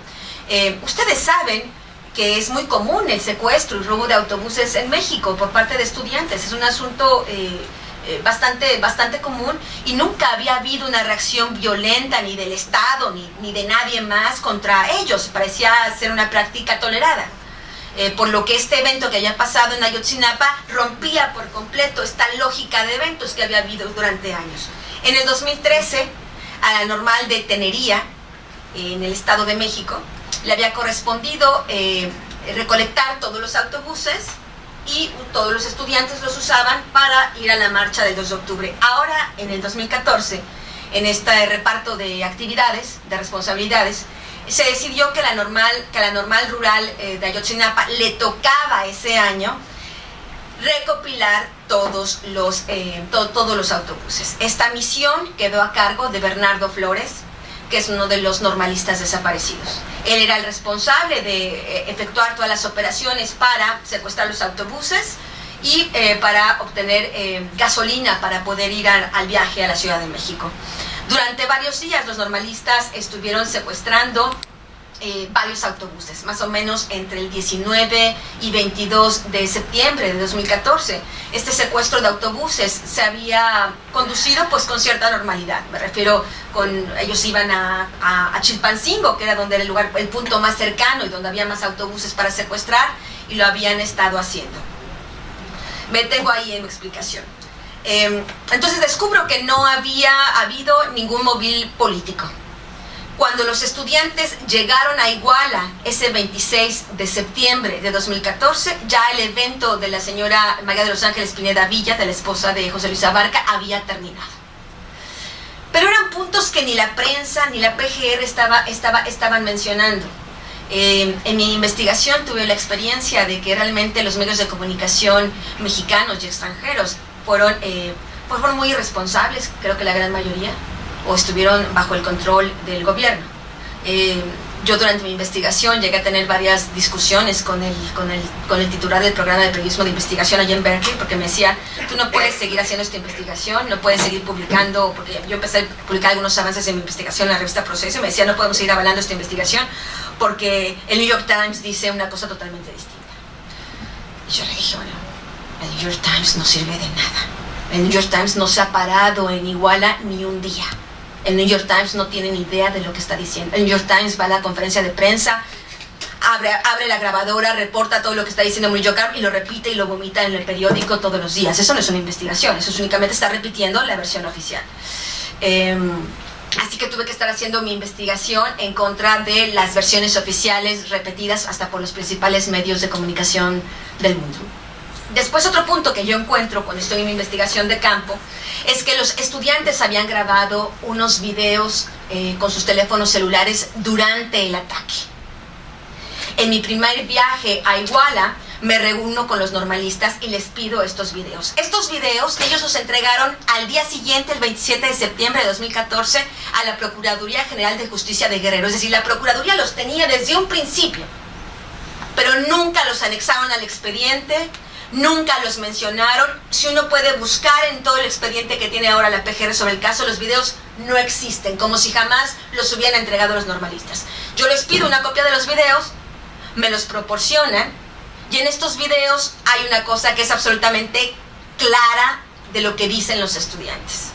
Ustedes saben que es muy común el secuestro y robo de autobuses en México por parte de estudiantes. Es un asunto bastante común y nunca había habido una reacción violenta ni del Estado ni de nadie más contra ellos. Parecía ser una práctica tolerada. Por lo que este evento que había pasado en Ayotzinapa rompía por completo esta lógica de eventos que había habido durante años. En el 2013, a la normal de Tenería, en el Estado de México, le había correspondido recolectar todos los autobuses y todos los estudiantes los usaban para ir a la marcha del 2 de octubre. Ahora, en el 2014, en este reparto de actividades, de responsabilidades, se decidió que la normal rural de Ayotzinapa le tocaba ese año recopilar todos los autobuses. Esta misión quedó a cargo de Bernardo Flores, que es uno de los normalistas desaparecidos. Él era el responsable de efectuar todas las operaciones para secuestrar los autobuses y para obtener gasolina para poder ir al viaje a la Ciudad de México. Durante varios días los normalistas estuvieron secuestrando varios autobuses, más o menos entre el 19 y 22 de septiembre de 2014. Este secuestro de autobuses se había conducido pues con cierta normalidad. Me refiero, ellos iban a Chilpancingo, que era donde era el punto más cercano y donde había más autobuses para secuestrar, y lo habían estado haciendo. Me detengo ahí en mi explicación. Entonces descubro que no había habido ningún móvil político. Cuando los estudiantes llegaron a Iguala ese 26 de septiembre de 2014, ya el evento de la señora María de los Ángeles Pineda Villa, de la esposa de José Luis Abarca, había terminado. Pero eran puntos que ni la prensa ni la PGR estaban mencionando. En mi investigación tuve la experiencia de que realmente los medios de comunicación mexicanos y extranjeros fueron muy irresponsables, creo que la gran mayoría, o estuvieron bajo el control del gobierno. Yo durante mi investigación llegué a tener varias discusiones con el titular del programa de periodismo de investigación allá en Berkeley, porque me decía, tú no puedes seguir haciendo esta investigación, no puedes seguir publicando, porque yo empecé a publicar algunos avances en mi investigación en la revista Proceso, y me decía, no podemos seguir avalando esta investigación porque el New York Times dice una cosa totalmente distinta. Y yo le dije, bueno, el New York Times no sirve de nada. El New York Times no se ha parado en Iguala ni un día. El New York Times no tiene ni idea de lo que está diciendo. El New York Times va a la conferencia de prensa, abre la grabadora, reporta todo lo que está diciendo el New York Times y lo repite y lo vomita en el periódico todos los días. Eso no es una investigación, eso es únicamente estar repitiendo la versión oficial. Así que tuve que estar haciendo mi investigación en contra de las versiones oficiales repetidas hasta por los principales medios de comunicación del mundo. Después, otro punto que yo encuentro cuando estoy en mi investigación de campo es que los estudiantes habían grabado unos videos con sus teléfonos celulares durante el ataque. En mi primer viaje a Iguala me reúno con los normalistas y les pido estos videos. Estos videos ellos los entregaron al día siguiente, el 27 de septiembre de 2014, a la Procuraduría General de Justicia de Guerrero. Es decir, la Procuraduría los tenía desde un principio, pero nunca los anexaron al expediente, nunca los mencionaron. Si uno puede buscar en todo el expediente que tiene ahora la PGR sobre el caso, los videos no existen, como si jamás los hubieran entregado a los normalistas. Yo les pido una copia de los videos, me los proporcionan, y en estos videos hay una cosa que es absolutamente clara de lo que dicen los estudiantes.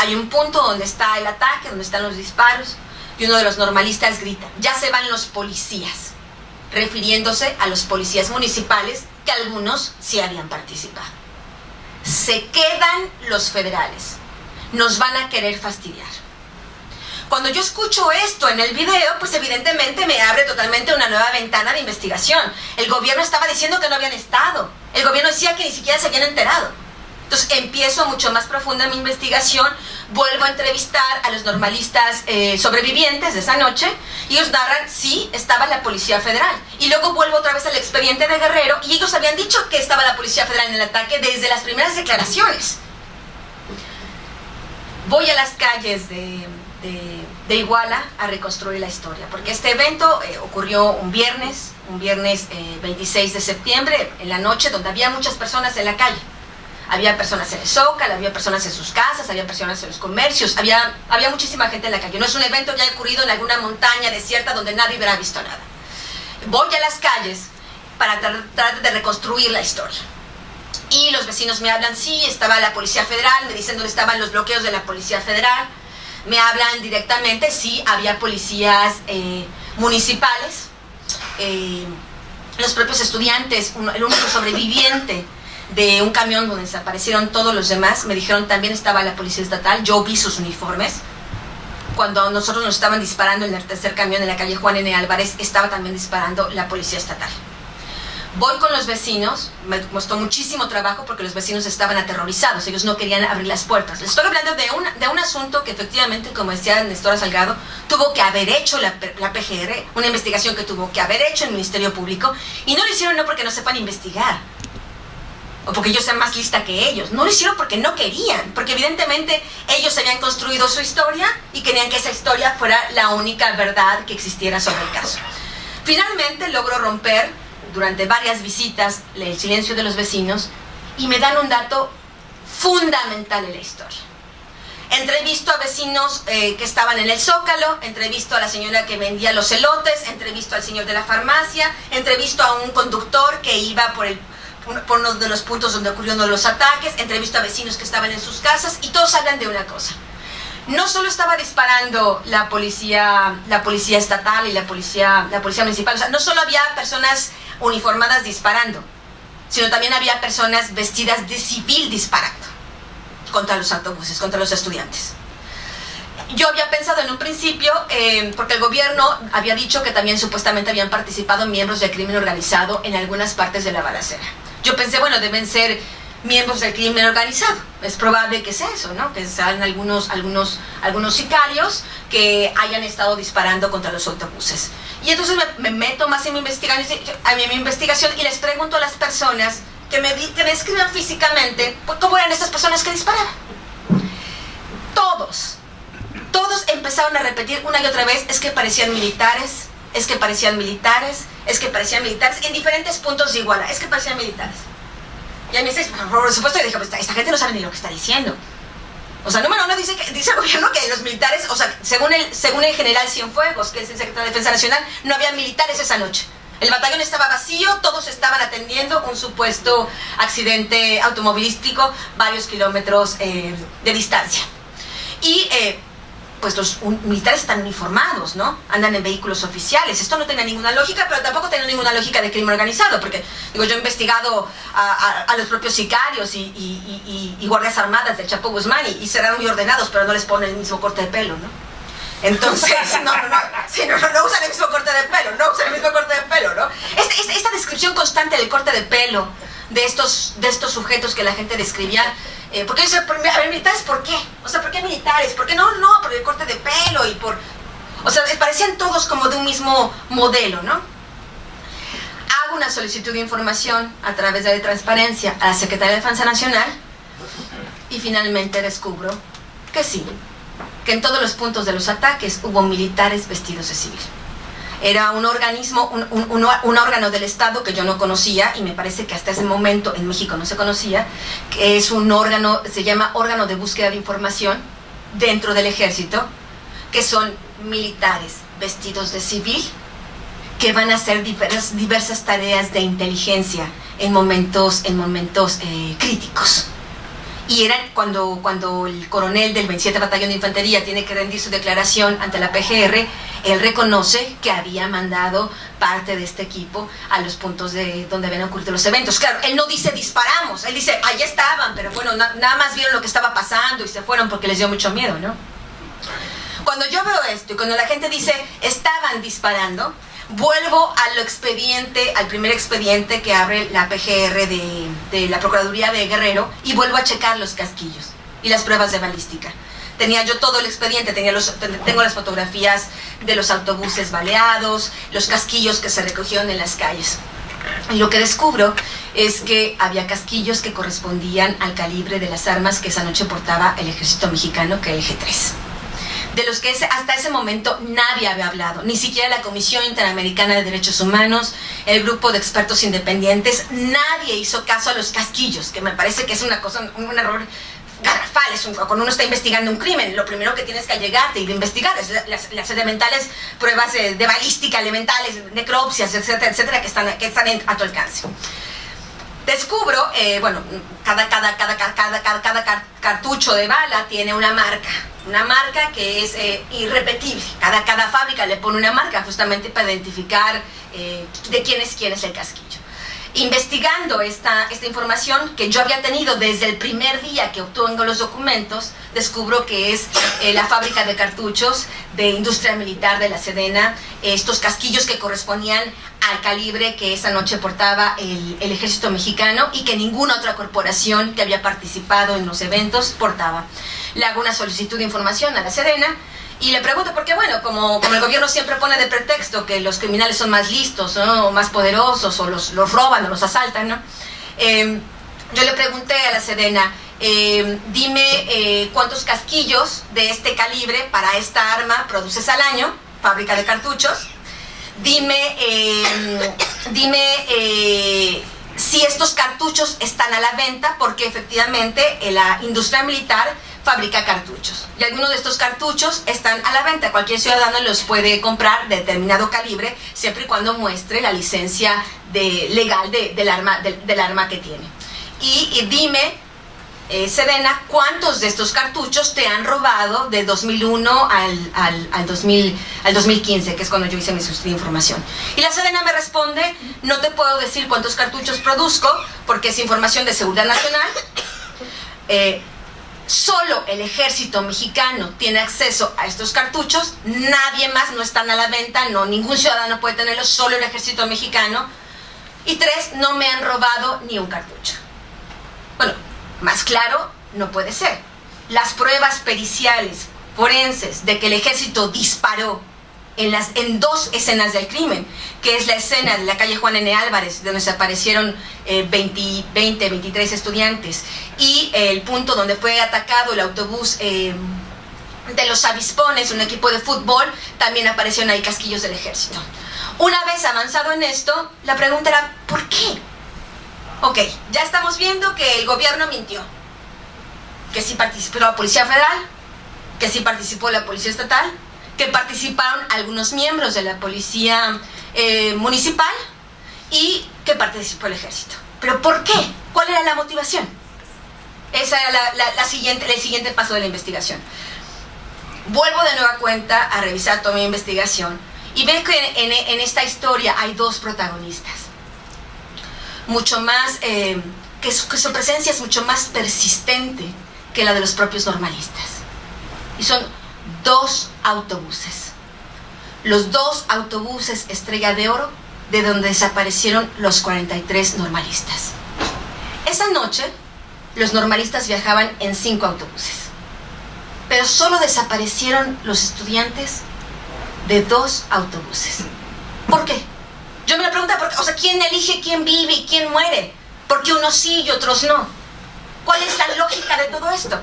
Hay un punto donde está el ataque, donde están los disparos, y uno de los normalistas grita: ya se van los policías, refiriéndose a los policías municipales, que algunos sí habían participado. Se quedan los federales, nos van a querer fastidiar. Cuando yo escucho esto en el video, pues evidentemente me abre totalmente una nueva ventana de investigación. El gobierno estaba diciendo que no habían estado, el gobierno decía que ni siquiera se habían enterado. Entonces empiezo mucho más profunda mi investigación, vuelvo a entrevistar a los normalistas sobrevivientes de esa noche, y ellos narran, sí, estaba la Policía Federal. Y luego vuelvo otra vez al expediente de Guerrero, y ellos habían dicho que estaba la Policía Federal en el ataque desde las primeras declaraciones. Voy a las calles de Iguala a reconstruir la historia, porque este evento ocurrió un viernes 26 de septiembre, en la noche, donde había muchas personas en la calle. Había personas en el Zócalo, había personas en sus casas, había personas en los comercios, había muchísima gente en la calle. No es un evento que haya ocurrido en alguna montaña desierta donde nadie hubiera visto nada. Voy a las calles para tratar de reconstruir la historia. Y los vecinos me hablan, sí, estaba la Policía Federal, me dicen dónde estaban los bloqueos de la Policía Federal. Me hablan directamente, sí, había policías municipales. Los propios estudiantes, el único sobreviviente de un camión donde desaparecieron todos los demás, me dijeron también estaba la Policía Estatal. Yo vi sus uniformes. Cuando nosotros nos estaban disparando en el tercer camión en la calle Juan N. Álvarez, estaba también disparando la Policía Estatal. Voy con los vecinos, me costó muchísimo trabajo porque los vecinos estaban aterrorizados, ellos no querían abrir las puertas. Les estoy hablando de un asunto que efectivamente, como decía Nestora Salgado, tuvo que haber hecho la PGR, una investigación que tuvo que haber hecho el Ministerio Público, y no lo hicieron no porque no sepan investigar, o porque yo sea más lista que ellos, no lo hicieron porque no querían, porque evidentemente ellos habían construido su historia y querían que esa historia fuera la única verdad que existiera sobre el caso. Finalmente logro romper, durante varias visitas, el silencio de los vecinos, y me dan un dato fundamental en la historia. Entrevisto a vecinos que estaban en el Zócalo, entrevisto a la señora que vendía los elotes, entrevisto al señor de la farmacia, entrevisto a un conductor que iba por uno de los puntos donde ocurrió uno de los ataques, entrevisto a vecinos que estaban en sus casas, y todos hablan de una cosa: no solo estaba disparando la policía estatal y la policía municipal, o sea, no solo había personas uniformadas disparando, sino también había personas vestidas de civil disparando contra los autobuses, contra los estudiantes. Yo había pensado en un principio, porque el gobierno había dicho que también supuestamente habían participado miembros del crimen organizado en algunas partes de la balacera. Yo pensé, bueno, deben ser miembros del crimen organizado, es probable que sea eso, ¿no? Que sean algunos sicarios que hayan estado disparando contra los autobuses. Y entonces me meto más en mi investigación y les pregunto a las personas que me describan físicamente cómo eran estas personas que disparaban. Todos empezaron a repetir una y otra vez: es que parecían militares, es que parecían militares, es que parecían militares, en diferentes puntos de Iguala, es que parecían militares. Y a mí, por supuesto, yo dije, pues esta gente no sabe ni lo que está diciendo. O sea, número uno, dice el gobierno que los militares, o sea, según el general Cienfuegos, que es el secretario de Defensa Nacional, no había militares esa noche. El batallón estaba vacío, todos estaban atendiendo un supuesto accidente automovilístico varios kilómetros de distancia. Y pues los militares están uniformados, ¿no? Andan en vehículos oficiales. Esto no tenía ninguna lógica, pero tampoco tenía ninguna lógica de crimen organizado, porque, digo, yo he investigado a los propios sicarios y guardias armadas del Chapo Guzmán, y serán muy ordenados, pero no les ponen el mismo corte de pelo, ¿no? Entonces, no usan el mismo corte de pelo, ¿no? Esta descripción constante del corte de pelo de estos sujetos que la gente describía, porque yo decía, a ver, militares, ¿por qué? O sea, ¿por qué militares? ¿Por qué no? Por el corte de pelo y por... O sea, parecían todos como de un mismo modelo, ¿no? Hago una solicitud de información a través de Transparencia a la Secretaría de Defensa Nacional, y finalmente descubro que sí, que en todos los puntos de los ataques hubo militares vestidos de civil. Era un organismo, un órgano del Estado que yo no conocía, y me parece que hasta ese momento en México no se conocía, que es un órgano, se llama Órgano de Búsqueda de Información dentro del Ejército, que son militares vestidos de civil que van a hacer diversas tareas de inteligencia en momentos críticos. Y era cuando el coronel del 27 Batallón de Infantería tiene que rendir su declaración ante la PGR, él reconoce que había mandado parte de este equipo a los puntos donde habían ocurrido los eventos. Claro, él no dice disparamos, él dice ahí estaban, pero bueno, nada más vieron lo que estaba pasando y se fueron porque les dio mucho miedo, ¿no? Cuando yo veo esto y cuando la gente dice estaban disparando, vuelvo al primer expediente que abre la PGR de la Procuraduría de Guerrero y vuelvo a checar los casquillos y las pruebas de balística. Tenía yo todo el expediente, tengo las fotografías de los autobuses baleados, los casquillos que se recogieron en las calles. Y lo que descubro es que había casquillos que correspondían al calibre de las armas que esa noche portaba el ejército mexicano, que era el G3. De los que hasta ese momento nadie había hablado, ni siquiera la Comisión Interamericana de Derechos Humanos, el grupo de expertos independientes, nadie hizo caso a los casquillos, que me parece que es un error garrafal. Cuando uno está investigando un crimen, lo primero que tienes que llegarte y de investigar es las elementales pruebas de balística, elementales, necropsias, etcétera, etcétera, que están a tu alcance. Descubro, cada cartucho de bala tiene una marca que es irrepetible. Cada fábrica le pone una marca justamente para identificar de quién es el casquillo. Investigando esta información que yo había tenido desde el primer día que obtengo los documentos, descubro que es la fábrica de cartuchos de Industria Militar de la Sedena, estos casquillos que correspondían al calibre que esa noche portaba el ejército mexicano y que ninguna otra corporación que había participado en los eventos portaba. Le hago una solicitud de información a la Sedena y le pregunto, porque bueno, como el gobierno siempre pone de pretexto que los criminales son más listos, ¿no? O más poderosos, o los roban o los asaltan, ¿no? Yo le pregunté a la Sedena, dime cuántos casquillos de este calibre para esta arma produces al año, fábrica de cartuchos. Dime si estos cartuchos están a la venta, porque efectivamente la industria militar fabrica cartuchos. Y algunos de estos cartuchos están a la venta. Cualquier ciudadano los puede comprar de determinado calibre, siempre y cuando muestre la licencia legal del arma que tiene. Y dime, Sedena, ¿cuántos de estos cartuchos te han robado de 2001 al 2015, que es cuando yo hice mi solicitud de información? Y la Sedena me responde, no te puedo decir cuántos cartuchos produzco, porque es información de seguridad nacional. Solo el ejército mexicano tiene acceso a estos cartuchos, nadie más, no están a la venta, no, ningún ciudadano puede tenerlos, solo el ejército mexicano. Y 3, no me han robado ni un cartucho. Bueno, más claro no puede ser. Las pruebas periciales, forenses, de que el ejército disparó en 2 escenas del crimen, que es la escena de la calle Juan N. Álvarez, donde se aparecieron 23 estudiantes, y el punto donde fue atacado el autobús de los Avispones, un equipo de fútbol, también aparecieron ahí casquillos del ejército. Una vez avanzado en esto, la pregunta era, ¿por qué? Ok, ya estamos viendo que el gobierno mintió, que sí participó la Policía Federal, que sí participó la Policía Estatal, que participaron algunos miembros de la Policía Municipal y que participó el Ejército. ¿Pero por qué? ¿Cuál era la motivación? Ese era el siguiente paso de la investigación. Vuelvo de nueva cuenta a revisar toda mi investigación y veo que en esta historia hay 2 protagonistas. Mucho más, que su presencia es mucho más persistente que la de los propios normalistas. Y son 2 autobuses. Los 2 autobuses Estrella de Oro, de donde desaparecieron los 43 normalistas. Esa noche, los normalistas viajaban en 5 autobuses. Pero solo desaparecieron los estudiantes de 2 autobuses. ¿Por qué? Yo me lo pregunto, o sea, ¿quién elige quién vive y quién muere? ¿Por qué unos sí y otros no? ¿Cuál es la lógica de todo esto?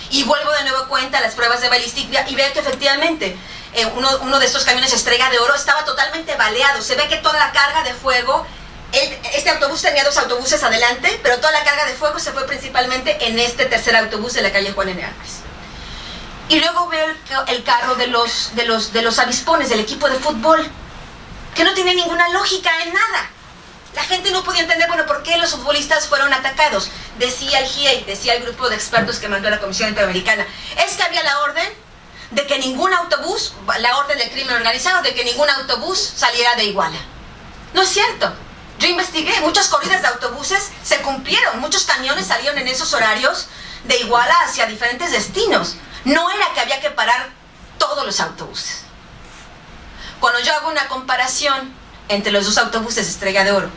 Y vuelvo de nuevo cuenta a las pruebas de balística y veo que efectivamente uno de estos camiones Estrella de Oro estaba totalmente baleado. Se ve que toda la carga de fuego, este autobús tenía 2 autobuses adelante, pero toda la carga de fuego se fue principalmente en este tercer autobús de la calle Juan N. Álvarez. Y luego veo el carro de los Avispones, del equipo de fútbol, que no tiene ninguna lógica en nada. la gente no podía entender, bueno, ¿por qué los futbolistas fueron atacados? Decía el GIEI, decía el grupo de expertos que mandó la Comisión Interamericana, es que había la orden de que ningún autobús, la orden del crimen organizado, de que ningún autobús saliera de Iguala. No es cierto. Yo investigué, muchas corridas de autobuses se cumplieron, muchos camiones salieron en esos horarios de Iguala hacia diferentes destinos. No era que había que parar todos los autobuses. Cuando yo hago una comparación entre los dos autobuses Estrella de Oro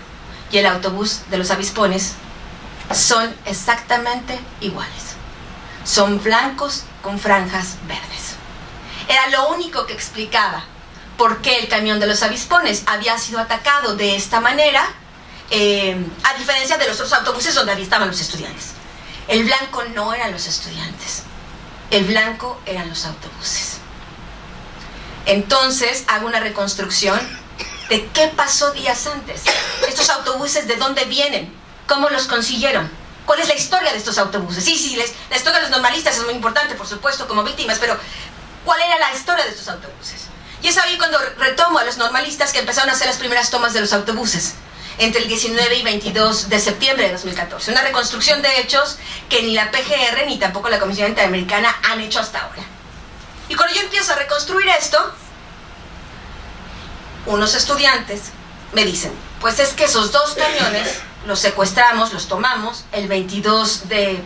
y el autobús de los Avispones, son exactamente iguales. Son blancos con franjas verdes. Era lo único que explicaba por qué el camión de los Avispones había sido atacado de esta manera, a diferencia de los otros autobuses donde estaban los estudiantes. El blanco no eran los estudiantes, el blanco eran los autobuses. Entonces hago una reconstrucción de qué pasó días antes. Estos autobuses, ¿de dónde vienen? ¿Cómo los consiguieron? ¿Cuál es la historia de estos autobuses? Sí, la historia de los normalistas es muy importante, por supuesto, como víctimas, pero ¿cuál era la historia de estos autobuses? Y es ahí cuando retomo a los normalistas que empezaron a hacer las primeras tomas de los autobuses, entre el 19 y 22 de septiembre de 2014. Una reconstrucción de hechos que ni la PGR ni tampoco la Comisión Interamericana han hecho hasta ahora. Y cuando yo empiezo a reconstruir esto, unos estudiantes me dicen, pues es que esos dos camiones los secuestramos, los tomamos el 22 de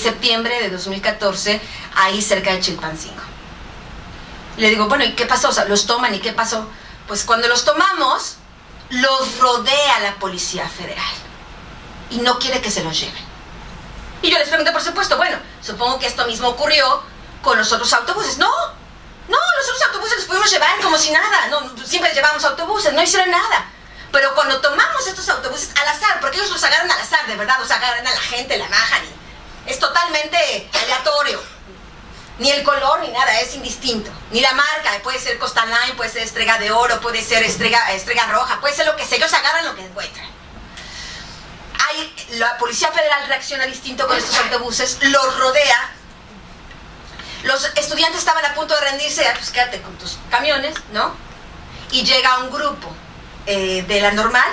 septiembre de 2014, ahí cerca de Chilpancingo. Le digo, bueno, ¿y qué pasó? O sea, los toman, ¿y qué pasó? Pues cuando los tomamos, los rodea la Policía Federal y no quiere que se los lleven. Y yo les pregunté, por supuesto, bueno, supongo que esto mismo ocurrió con los otros autobuses. No, los otros autobuses los pudimos llevar como si nada. No, siempre llevamos autobuses, no hicieron nada. Pero cuando tomamos estos autobuses al azar, porque ellos los agarran al azar, de verdad, o sea, agarran a la gente, la bajan, y es totalmente aleatorio. Ni el color ni nada, es indistinto. Ni la marca, puede ser Costa Line, puede ser Estrella de Oro, puede ser Estrella Roja, puede ser lo que sea, ellos agarran lo que encuentran. La Policía Federal reacciona distinto con estos autobuses, los rodea. Los estudiantes estaban a punto de rendirse, pues quédate con tus camiones, ¿no? Y llega un grupo de la normal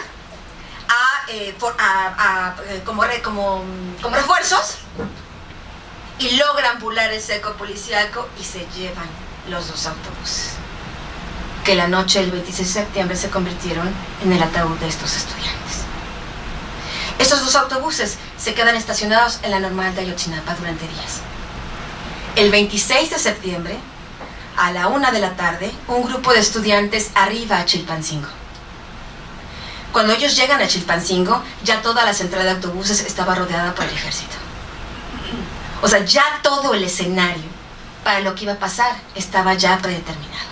como refuerzos, y logran burlar el cerco policíaco y se llevan los dos autobuses, que la noche del 26 de septiembre se convirtieron en el ataúd de estos estudiantes. Estos dos autobuses se quedan estacionados en la normal de Ayotzinapa durante días. El 26 de septiembre, a la 1 de la tarde, un grupo de estudiantes arriba a Chilpancingo. Cuando ellos llegan a Chilpancingo, ya toda la central de autobuses estaba rodeada por el ejército. O sea, ya todo el escenario para lo que iba a pasar estaba ya predeterminado.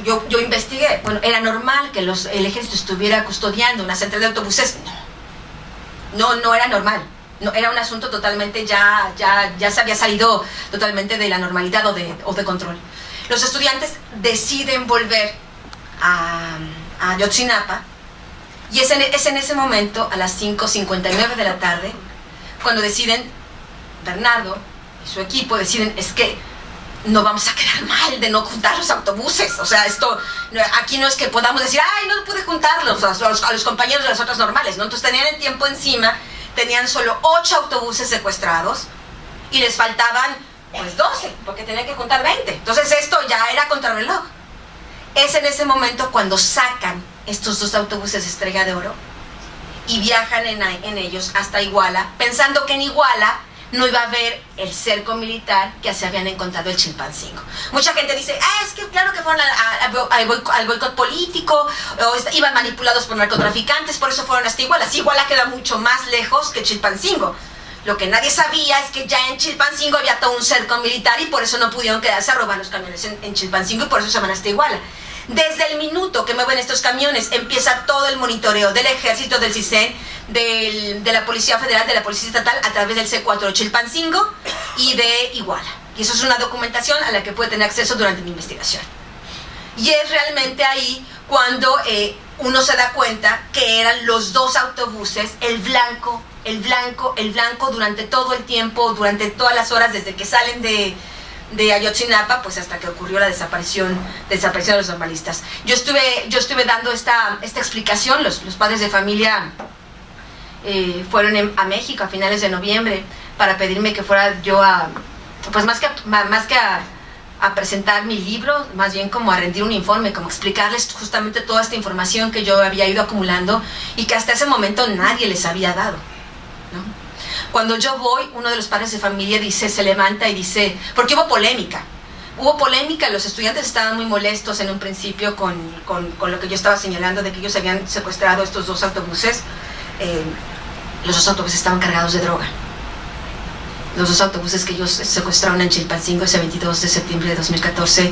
Yo investigué, bueno, era normal que el ejército estuviera custodiando una central de autobuses. No era normal. No, era un asunto totalmente ya se había salido totalmente de la normalidad o de control. Los estudiantes deciden volver a Ayotzinapa, y es en ese momento, a las 5:59 de la tarde, cuando deciden, Bernardo y su equipo deciden, es que no vamos a quedar mal de no juntar los autobuses. O sea, aquí no es que podamos decir, ay, no pude juntarlos a los compañeros de las otras normales, ¿no? Entonces tenían el tiempo encima, tenían solo 8 autobuses secuestrados y les faltaban pues 12, porque tenían que juntar 20. Entonces esto ya era contrarreloj. Es en ese momento cuando sacan estos dos autobuses Estrella de Oro y viajan en ellos hasta Iguala, pensando que en Iguala no iba a haber el cerco militar que se habían encontrado en Chilpancingo. Mucha gente dice, es que claro que fueron al boicot político, o iban manipulados por narcotraficantes, por eso fueron hasta Iguala. Sí, Iguala queda mucho más lejos que Chilpancingo. Lo que nadie sabía es que ya en Chilpancingo había todo un cerco militar y por eso no pudieron quedarse a robar los camiones en Chilpancingo, y por eso se van hasta Iguala. Desde el minuto que mueven estos camiones empieza todo el monitoreo del ejército, del CISEN, de la Policía Federal, de la Policía Estatal, a través del C4 de Chilpancingo y de Iguala. Y eso es una documentación a la que puede tener acceso durante mi investigación. Y es realmente ahí cuando uno se da cuenta que eran los dos autobuses, el blanco, durante todo el tiempo, durante todas las horas desde que salen de de Ayotzinapa, pues hasta que ocurrió la desaparición de los normalistas. Yo estuve dando esta explicación. Los padres de familia fueron a México a finales de noviembre para pedirme que fuera yo pues más que a presentar mi libro, más bien como a rendir un informe, como explicarles justamente toda esta información que yo había ido acumulando y que hasta ese momento nadie les había dado, ¿no? Cuando yo voy, uno de los padres de familia se levanta y dice, porque hubo polémica, los estudiantes estaban muy molestos en un principio con lo que yo estaba señalando de que ellos habían secuestrado estos 2 autobuses. Los 2 autobuses estaban cargados de droga. Los 2 autobuses que ellos secuestraron en Chilpancingo ese 22 de septiembre de 2014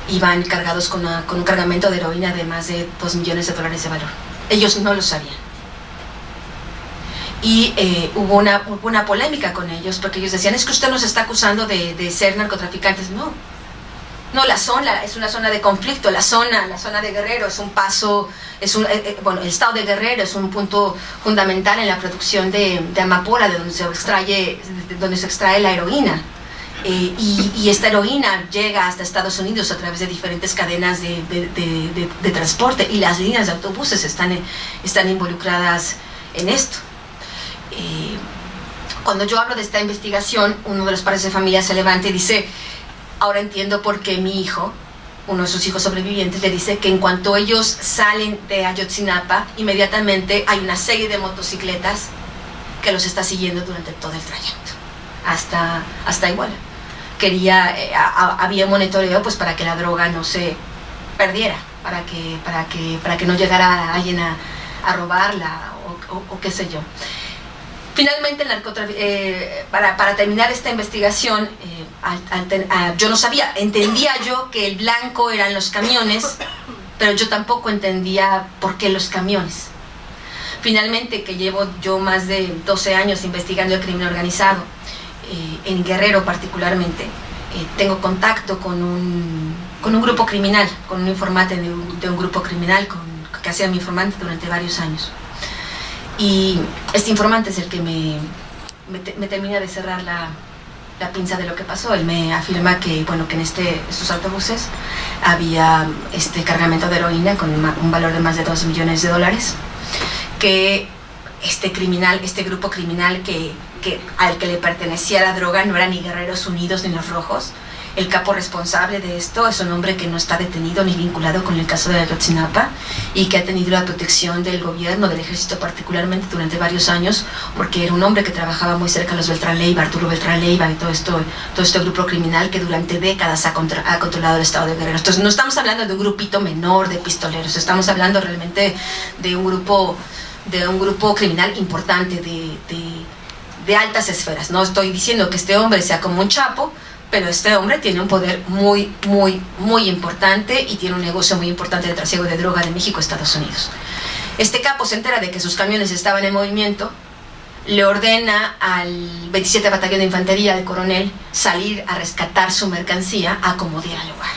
iban cargados con un cargamento de heroína de más de $2 millones de valor. Ellos no lo sabían. Y hubo una polémica con ellos porque ellos decían, es que usted nos está acusando de ser narcotraficantes. No, la zona es una zona de conflicto. La zona de Guerrero es un paso, el estado de Guerrero es un punto fundamental en la producción de amapola, de donde se extrae la heroína. Y esta heroína llega hasta Estados Unidos a través de diferentes cadenas de transporte, y las líneas de autobuses están involucradas en esto. Cuando yo hablo de esta investigación, uno de los padres de familia se levanta y dice, ahora entiendo por qué mi hijo, uno de sus hijos sobrevivientes, le dice que en cuanto ellos salen de Ayotzinapa, inmediatamente hay una serie de motocicletas que los está siguiendo durante todo el trayecto, hasta Iguala. Había monitoreo pues para que la droga no se perdiera, para que no llegara alguien a robarla o qué sé yo. Finalmente, para terminar esta investigación, yo no sabía, entendía yo que el blanco eran los camiones, pero yo tampoco entendía por qué los camiones. Finalmente, que llevo yo más de 12 años investigando el crimen organizado, en Guerrero particularmente, tengo contacto con un grupo criminal, con un informante de un grupo criminal que hacía mi informante durante varios años. Y este informante es el que me termina de cerrar la pinza de lo que pasó. Él me afirma que en estos autobuses había este cargamento de heroína con un valor de más de $2 millones, que este grupo criminal al que le pertenecía la droga no era ni Guerreros Unidos ni Los Rojos. El capo responsable de esto es un hombre que no está detenido ni vinculado con el caso de Ayotzinapa y que ha tenido la protección del gobierno, del ejército particularmente, durante varios años, porque era un hombre que trabajaba muy cerca de los Beltrán Leiva, Arturo Beltrán Leiva, y todo este grupo criminal que durante décadas ha controlado el estado de Guerrero. Entonces no estamos hablando de un grupito menor de pistoleros, estamos hablando realmente de un grupo criminal importante, de altas esferas. No estoy diciendo que este hombre sea como un Chapo, pero este hombre tiene un poder muy, muy, muy importante y tiene un negocio muy importante de trasiego de droga de México a Estados Unidos. Este capo se entera de que sus camiones estaban en movimiento, le ordena al 27 Batallón de Infantería, al coronel, salir a rescatar su mercancía a como diera lugar.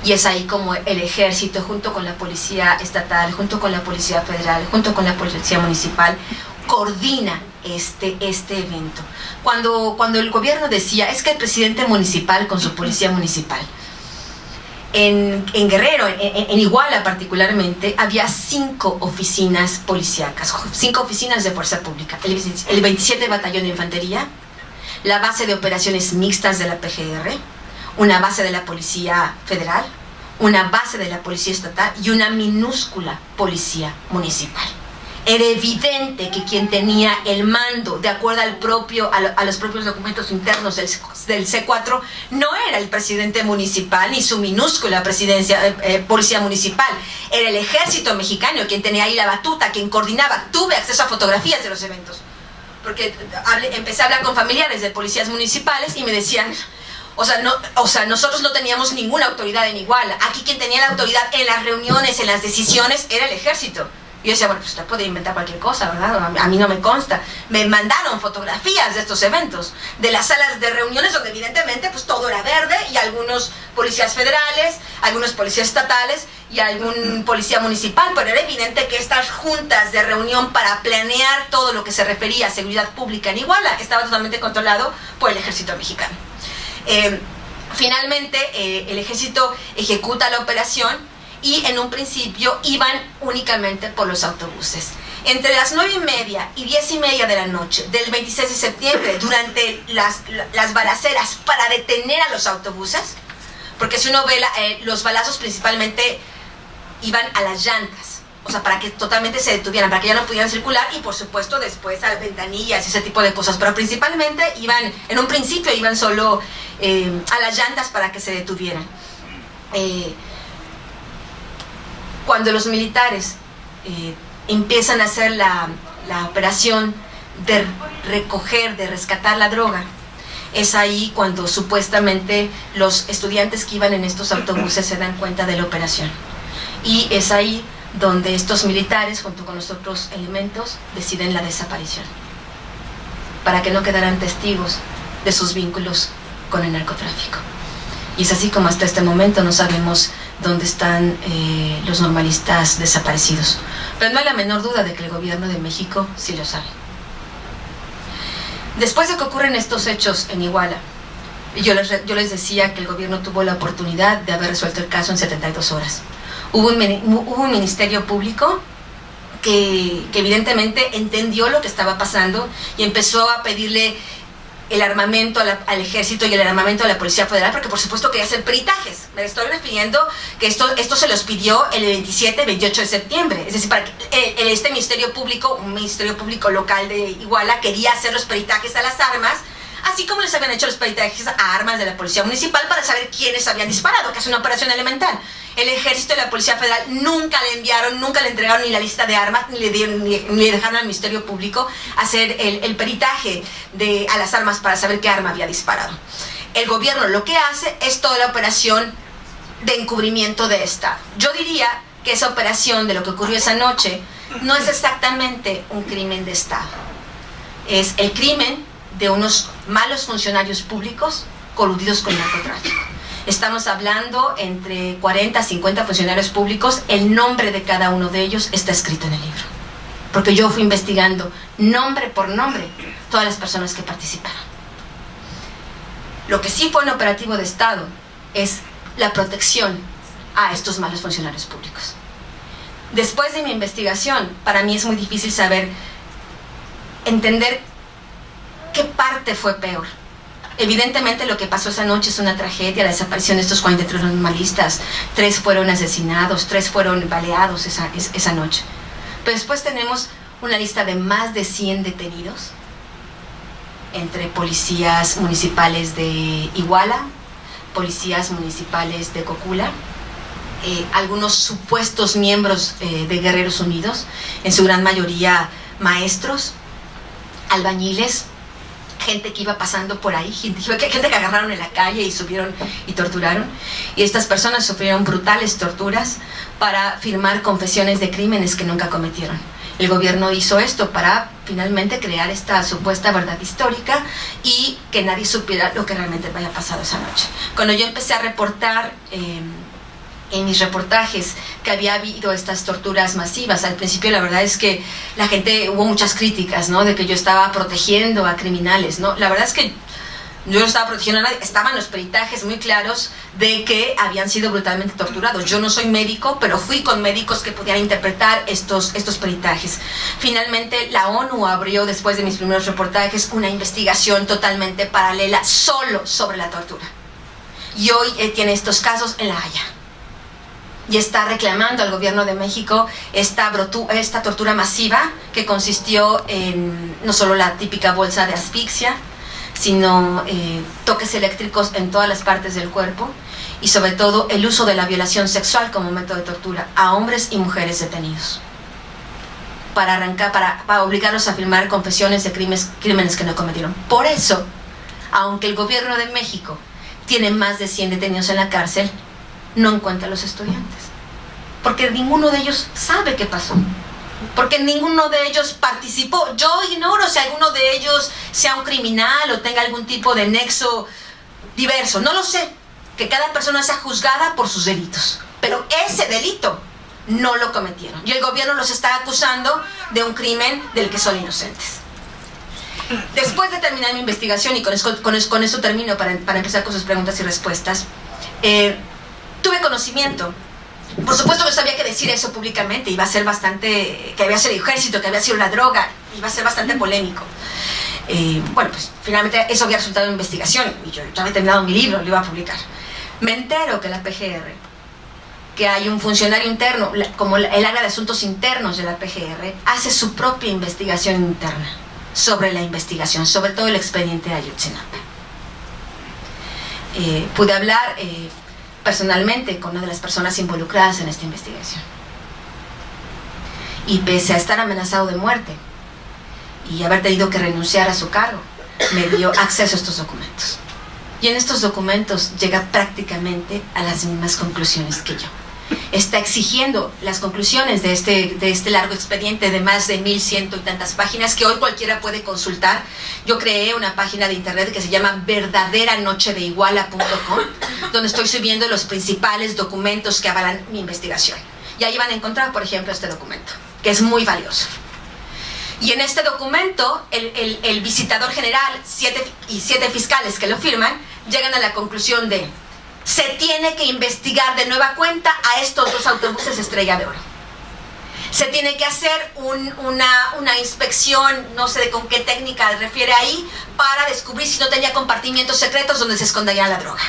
Y es ahí como el ejército, junto con la policía estatal, junto con la policía federal, junto con la policía municipal, coordina este evento. Cuando el gobierno decía, es que el presidente municipal con su policía municipal, en Guerrero, en Iguala particularmente, había 5 oficinas policíacas, 5 oficinas de fuerza pública, el 27 Batallón de Infantería, la base de operaciones mixtas de la PGR, una base de la Policía Federal, una base de la Policía Estatal y una minúscula Policía Municipal. Era evidente que quien tenía el mando, de acuerdo a los propios documentos internos del C4, no era el presidente municipal ni su minúscula policía municipal. Era el ejército mexicano quien tenía ahí la batuta, quien coordinaba. Tuve acceso a fotografías de los eventos, porque empecé a hablar con familiares de policías municipales y me decían, nosotros no teníamos ninguna autoridad en Iguala. Aquí quien tenía la autoridad en las reuniones, en las decisiones, era el ejército. Y yo decía, bueno, pues usted puede inventar cualquier cosa, ¿verdad? A mí no me consta. Me mandaron fotografías de estos eventos, de las salas de reuniones donde evidentemente pues todo era verde, y algunos policías federales, algunos policías estatales y algún policía municipal, pero era evidente que estas juntas de reunión para planear todo lo que se refería a seguridad pública en Iguala estaba totalmente controlado por el ejército mexicano. Finalmente, el ejército ejecuta la operación y en un principio iban únicamente por los autobuses. Entre las 9:30 y 10:30 de la noche del 26 de septiembre, durante las balaceras para detener a los autobuses, porque si uno ve los balazos principalmente iban a las llantas, o sea, para que totalmente se detuvieran, para que ya no pudieran circular, y por supuesto después a las ventanillas y ese tipo de cosas, pero principalmente en un principio iban solo a las llantas para que se detuvieran. Cuando los militares empiezan a hacer la operación de recoger, de rescatar la droga, es ahí cuando supuestamente los estudiantes que iban en estos autobuses se dan cuenta de la operación. Y es ahí donde estos militares, junto con los otros elementos, deciden la desaparición, para que no quedaran testigos de sus vínculos con el narcotráfico. Y es así como hasta este momento no sabemos dónde están los normalistas desaparecidos. Pero no hay la menor duda de que el gobierno de México sí lo sabe. Después de que ocurren estos hechos en Iguala, yo les decía que el gobierno tuvo la oportunidad de haber resuelto el caso en 72 horas. Hubo un ministerio público que evidentemente entendió lo que estaba pasando y empezó a pedirle el armamento al ejército y el armamento a la Policía Federal, porque por supuesto quería hacer peritajes. Me estoy refiriendo que esto se los pidió el 27, 28 de septiembre. Es decir, para que este ministerio público, un ministerio público local de Iguala, quería hacer los peritajes a las armas, así como les habían hecho los peritajes a armas de la Policía Municipal para saber quiénes habían disparado, que es una operación elemental. El ejército y la Policía Federal nunca le enviaron, nunca le entregaron ni la lista de armas, ni le dejaron al Ministerio Público hacer el peritaje a las armas para saber qué arma había disparado. El gobierno lo que hace es toda la operación de encubrimiento de Estado. Yo diría que esa operación de lo que ocurrió esa noche no es exactamente un crimen de Estado. Es el crimen de unos malos funcionarios públicos coludidos con el narcotráfico. Estamos hablando entre 40 a 50 funcionarios públicos. El nombre de cada uno de ellos está escrito en el libro, porque yo fui investigando nombre por nombre todas las personas que participaron. Lo que sí fue un operativo de Estado es la protección a estos malos funcionarios públicos. Después de mi investigación, para mí es muy difícil entender qué parte fue peor. Evidentemente lo que pasó esa noche es una tragedia, la desaparición de estos 43 normalistas. 3 fueron asesinados, 3 fueron baleados esa noche. Pero después tenemos una lista de más de 100 detenidos, entre policías municipales de Iguala, policías municipales de Cocula, algunos supuestos miembros de Guerreros Unidos, en su gran mayoría maestros, albañiles, gente que iba pasando por ahí, gente que agarraron en la calle y subieron y torturaron. Y estas personas sufrieron brutales torturas para firmar confesiones de crímenes que nunca cometieron. El gobierno hizo esto para finalmente crear esta supuesta verdad histórica y que nadie supiera lo que realmente había pasado esa noche. Cuando yo empecé a reportar en mis reportajes que había habido estas torturas masivas, al principio la verdad es que la gente, hubo muchas críticas, ¿no?, de que yo estaba protegiendo a criminales, ¿no? La verdad es que yo no estaba protegiendo a nadie, estaban los peritajes muy claros de que habían sido brutalmente torturados. Yo no soy médico, pero fui con médicos que podían interpretar estos peritajes. Finalmente la ONU abrió, después de mis primeros reportajes, una investigación totalmente paralela solo sobre la tortura. Y hoy tiene estos casos en La Haya. Y está reclamando al gobierno de México esta tortura masiva que consistió en no solo la típica bolsa de asfixia, sino toques eléctricos en todas las partes del cuerpo y sobre todo el uso de la violación sexual como método de tortura a hombres y mujeres detenidos para obligarlos a firmar confesiones de crímenes que no cometieron. Por eso, aunque el gobierno de México tiene más de 100 detenidos en la cárcel, no encuentra a los estudiantes, porque ninguno de ellos sabe qué pasó, porque ninguno de ellos participó. Yo ignoro si alguno de ellos sea un criminal o tenga algún tipo de nexo diverso, no lo sé, que cada persona sea juzgada por sus delitos, pero ese delito no lo cometieron y el gobierno los está acusando de un crimen del que son inocentes. Después de terminar mi investigación, y con esto termino para empezar con sus preguntas y respuestas, tuve conocimiento. Por supuesto que sabía que decir eso públicamente iba a ser bastante, que había sido el ejército, que había sido la droga, iba a ser bastante polémico. Bueno, pues finalmente eso había resultado en investigación y yo ya había terminado mi libro, lo iba a publicar. Me entero que la PGR, que hay un funcionario interno, como el área de asuntos internos de la PGR, hace su propia investigación interna sobre la investigación, sobre todo el expediente de Ayotzinapa. Pude hablar personalmente con una de las personas involucradas en esta investigación. Y pese a estar amenazado de muerte y haber tenido que renunciar a su cargo, me dio acceso a estos documentos. Y en estos documentos llega prácticamente a las mismas conclusiones que yo. Está exigiendo las conclusiones de este largo expediente de más de 1100 y tantas páginas que hoy cualquiera puede consultar. Yo creé una página de internet que se llama verdaderanochedeiguala.com, donde estoy subiendo los principales documentos que avalan mi investigación. Y ahí van a encontrar, por ejemplo, este documento, que es muy valioso. Y en este documento, el visitador general y 7 fiscales que lo firman llegan a la conclusión de: se tiene que investigar de nueva cuenta a estos 2 autobuses Estrella de Oro. Se tiene que hacer una inspección, no sé con qué técnica refiere ahí, para descubrir si no tenía compartimientos secretos donde se escondía la droga.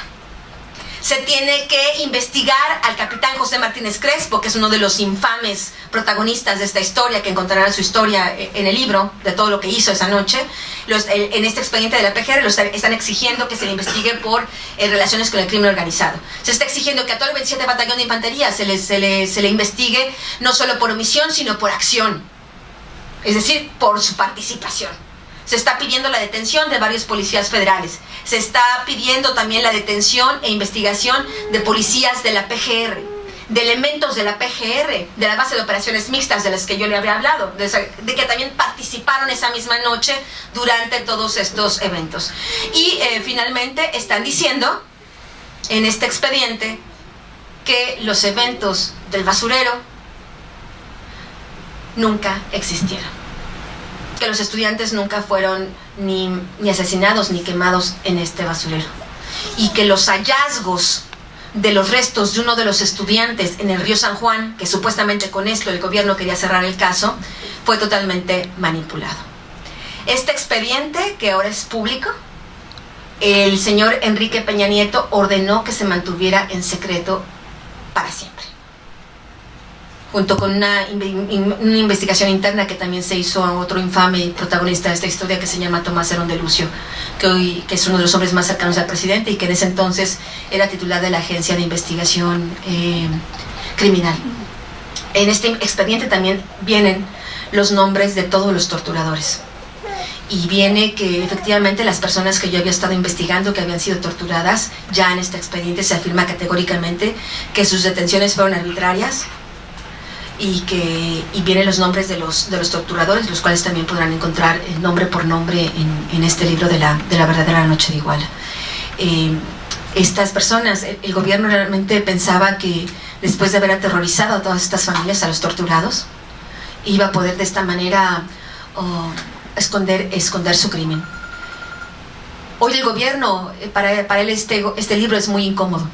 Se tiene que investigar al capitán José Martínez Crespo, que es uno de los infames protagonistas de esta historia, que encontrarán su historia en el libro, de todo lo que hizo esa noche. En este expediente de la PGR están exigiendo que se le investigue por relaciones con el crimen organizado. Se está exigiendo que a todo el 27 Batallón de Infantería se le investigue no solo por omisión, sino por acción. Es decir, por su participación. Se está pidiendo la detención de varios policías federales. Se está pidiendo también la detención e investigación de policías de la PGR, de elementos de la PGR, de la base de operaciones mixtas de las que yo le había hablado, de que también participaron esa misma noche durante todos estos eventos. Y finalmente están diciendo en este expediente que los eventos del basurero nunca existieron, que los estudiantes nunca fueron ni asesinados ni quemados en este basurero, y que los hallazgos de los restos de uno de los estudiantes en el río San Juan, que supuestamente con esto el gobierno quería cerrar el caso, fue totalmente manipulado. Este expediente, que ahora es público, el señor Enrique Peña Nieto ordenó que se mantuviera en secreto para siempre, junto con una investigación interna que también se hizo a otro infame protagonista de esta historia, que se llama Tomás Herón de Lucio, que es uno de los hombres más cercanos al presidente y que en ese entonces era titular de la Agencia de Investigación Criminal. En este expediente también vienen los nombres de todos los torturadores, y viene que efectivamente las personas que yo había estado investigando que habían sido torturadas, ya en este expediente se afirma categóricamente que sus detenciones fueron arbitrarias, y vienen los nombres de los torturadores, los cuales también podrán encontrar nombre por nombre en este libro de la verdadera noche de Iguala. Estas personas, el gobierno realmente pensaba que después de haber aterrorizado a todas estas familias, a los torturados, iba a poder de esta manera esconder su crimen. Hoy el gobierno, para él este libro es muy incómodo.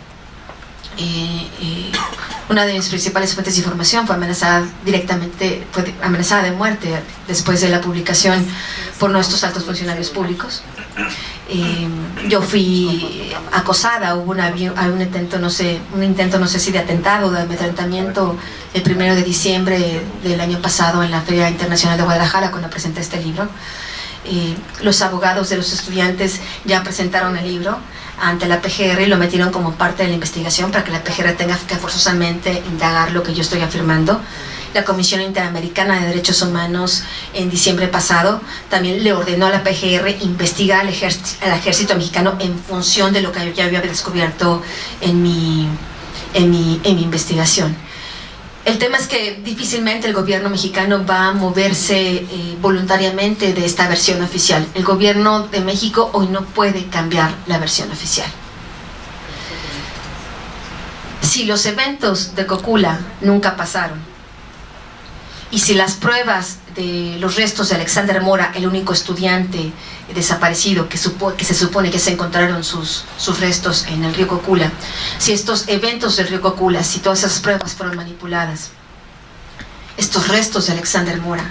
Una de mis principales fuentes de información fue amenazada de muerte después de la publicación por nuestros altos funcionarios públicos. Yo fui acosada, hubo un intento no sé si de atentado o de amedrentamiento el 1 de diciembre del año pasado en la Feria Internacional de Guadalajara, cuando presenté este libro. Los abogados de los estudiantes ya presentaron el libro ante la PGR y lo metieron como parte de la investigación para que la PGR tenga que forzosamente indagar lo que yo estoy afirmando. La Comisión Interamericana de Derechos Humanos en diciembre pasado también le ordenó a la PGR investigar al ejército mexicano en función de lo que ya había descubierto en mi investigación. El tema es que difícilmente el gobierno mexicano va a moverse voluntariamente de esta versión oficial. El gobierno de México hoy no puede cambiar la versión oficial. Si los eventos de Cocula nunca pasaron, Y si las pruebas de los restos de Alexander Mora, el único estudiante desaparecido que se supone que se encontraron sus restos en el río Cocula, si estos eventos del río Cocula, si todas esas pruebas fueron manipuladas, estos restos de Alexander Mora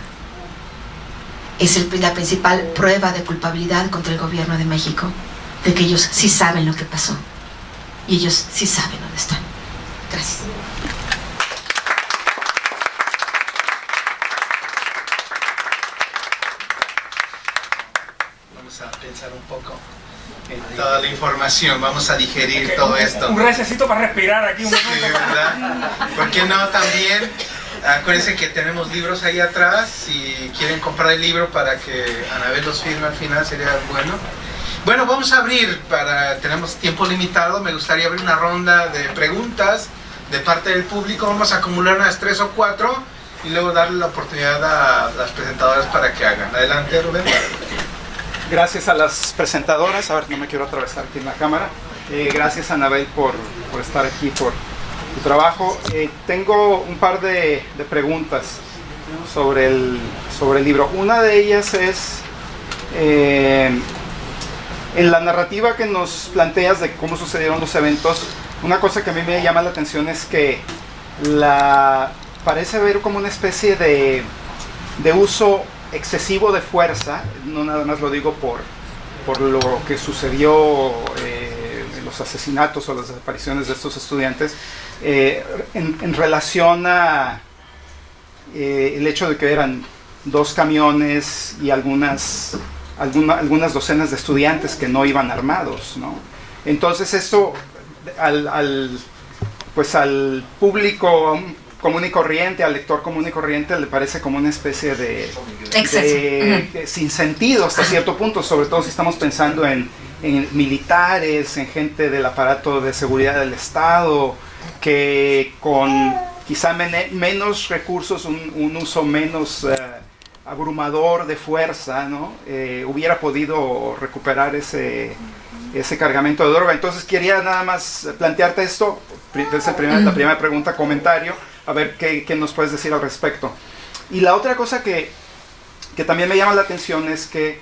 es la principal prueba de culpabilidad contra el gobierno de México, de que ellos sí saben lo que pasó y ellos sí saben dónde están. Gracias. Vamos a pensar un poco en toda la información, vamos a digerir todo esto. Un recesito para respirar aquí un Sí, momento. ¿verdad? ¿Por qué no también? Acuérdense que tenemos libros ahí atrás, si quieren comprar el libro para que Anabel los firme al final sería bueno. Bueno, vamos a abrir, tenemos tiempo limitado, me gustaría abrir una ronda de preguntas de parte del público, vamos a acumular unas 3 o 4 y luego darle la oportunidad a las presentadoras para que hagan. Adelante, Rubén. Gracias a las presentadoras, a ver, no me quiero atravesar aquí en la cámara. Gracias, Anabel, por estar aquí, por tu trabajo. Tengo un par de preguntas sobre el libro. Una de ellas es, en la narrativa que nos planteas de cómo sucedieron los eventos, una cosa que a mí me llama la atención es que parece haber como una especie de uso excesivo de fuerza, no nada más lo digo por lo que sucedió en los asesinatos o las desapariciones de estos estudiantes, en relación a el hecho de que eran 2 camiones y algunas docenas de estudiantes que no iban armados, ¿no? Entonces esto al público común y corriente, al lector común y corriente, le parece como una especie de sin sentido hasta cierto punto, sobre todo si estamos pensando en militares, en gente del aparato de seguridad del Estado, que con quizá menos recursos, un uso menos abrumador de fuerza, ¿no? Hubiera podido recuperar ese cargamento de droga. Entonces quería nada más plantearte esto, es la primera pregunta, comentario, a ver qué nos puedes decir al respecto. Y la otra cosa que también me llama la atención es que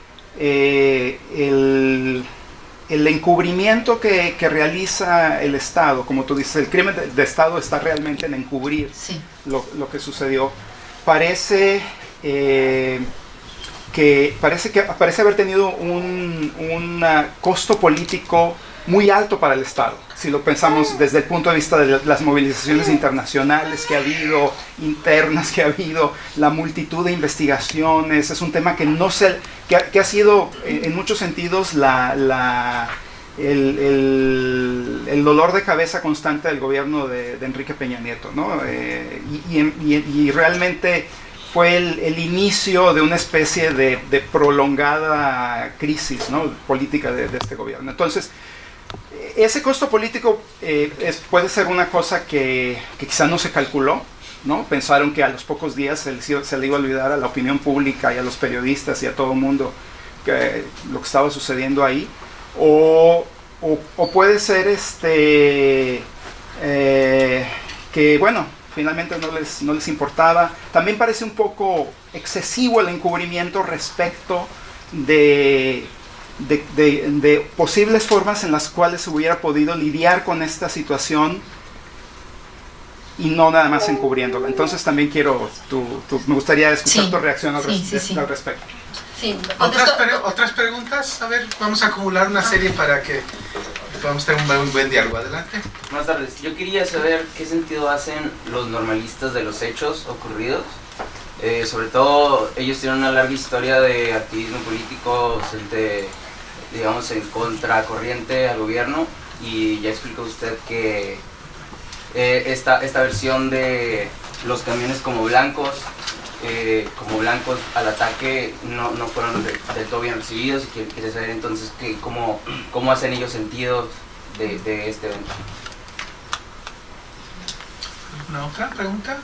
el encubrimiento que realiza el Estado, como tú dices, el crimen de Estado está realmente en encubrir lo que sucedió. Parece haber tenido un costo político muy alto para el Estado, si lo pensamos desde el punto de vista de las movilizaciones internacionales que ha habido, internas que ha habido, la multitud de investigaciones. Es un tema que que ha sido en muchos sentidos el dolor de cabeza constante del gobierno de Enrique Peña Nieto, ¿no? Y realmente fue el inicio de una especie de prolongada crisis, ¿no?, política de este gobierno. Entonces, ese costo político puede ser una cosa que quizá no se calculó, ¿no? Pensaron que a los pocos días se le iba a olvidar a la opinión pública y a los periodistas y a todo el mundo lo que estaba sucediendo ahí. O puede ser que, bueno, finalmente no les importaba. También parece un poco excesivo el encubrimiento respecto de posibles formas en las cuales se hubiera podido lidiar con esta situación y no nada más encubriéndola. Entonces también me gustaría escuchar tu reacción al respecto. Sí. ¿Otras preguntas? A ver, vamos a acumular una serie para que podamos tener un buen diálogo. Adelante. Buenas tardes. Yo quería saber qué sentido hacen los normalistas de los hechos ocurridos. Sobre todo, ellos tienen una larga historia de activismo político, digamos, en contracorriente al gobierno, y ya explicó usted que esta versión de los camiones como blancos al ataque no fueron del todo bien recibidos, y quería saber entonces cómo hacen ellos sentido de este evento. ¿Una otra pregunta?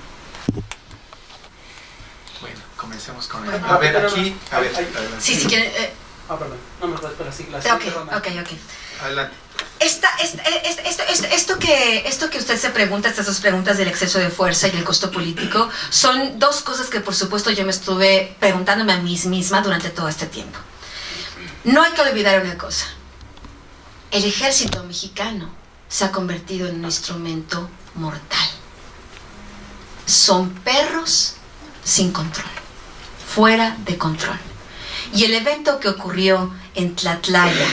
Bueno, comencemos con él. A ver, aquí. A ver, adelante. Sí, si quieren. Perdón. No, mejor espera, sí, la Ok. Adelante. esto que usted se pregunta, estas dos preguntas del exceso de fuerza y el costo político, son dos cosas que por supuesto yo me estuve preguntándome a mí misma durante todo este tiempo. No hay que olvidar una cosa. El ejército mexicano se ha convertido en un instrumento mortal. Son perros sin control, fuera de control. Y el evento que ocurrió en Tlatlaya,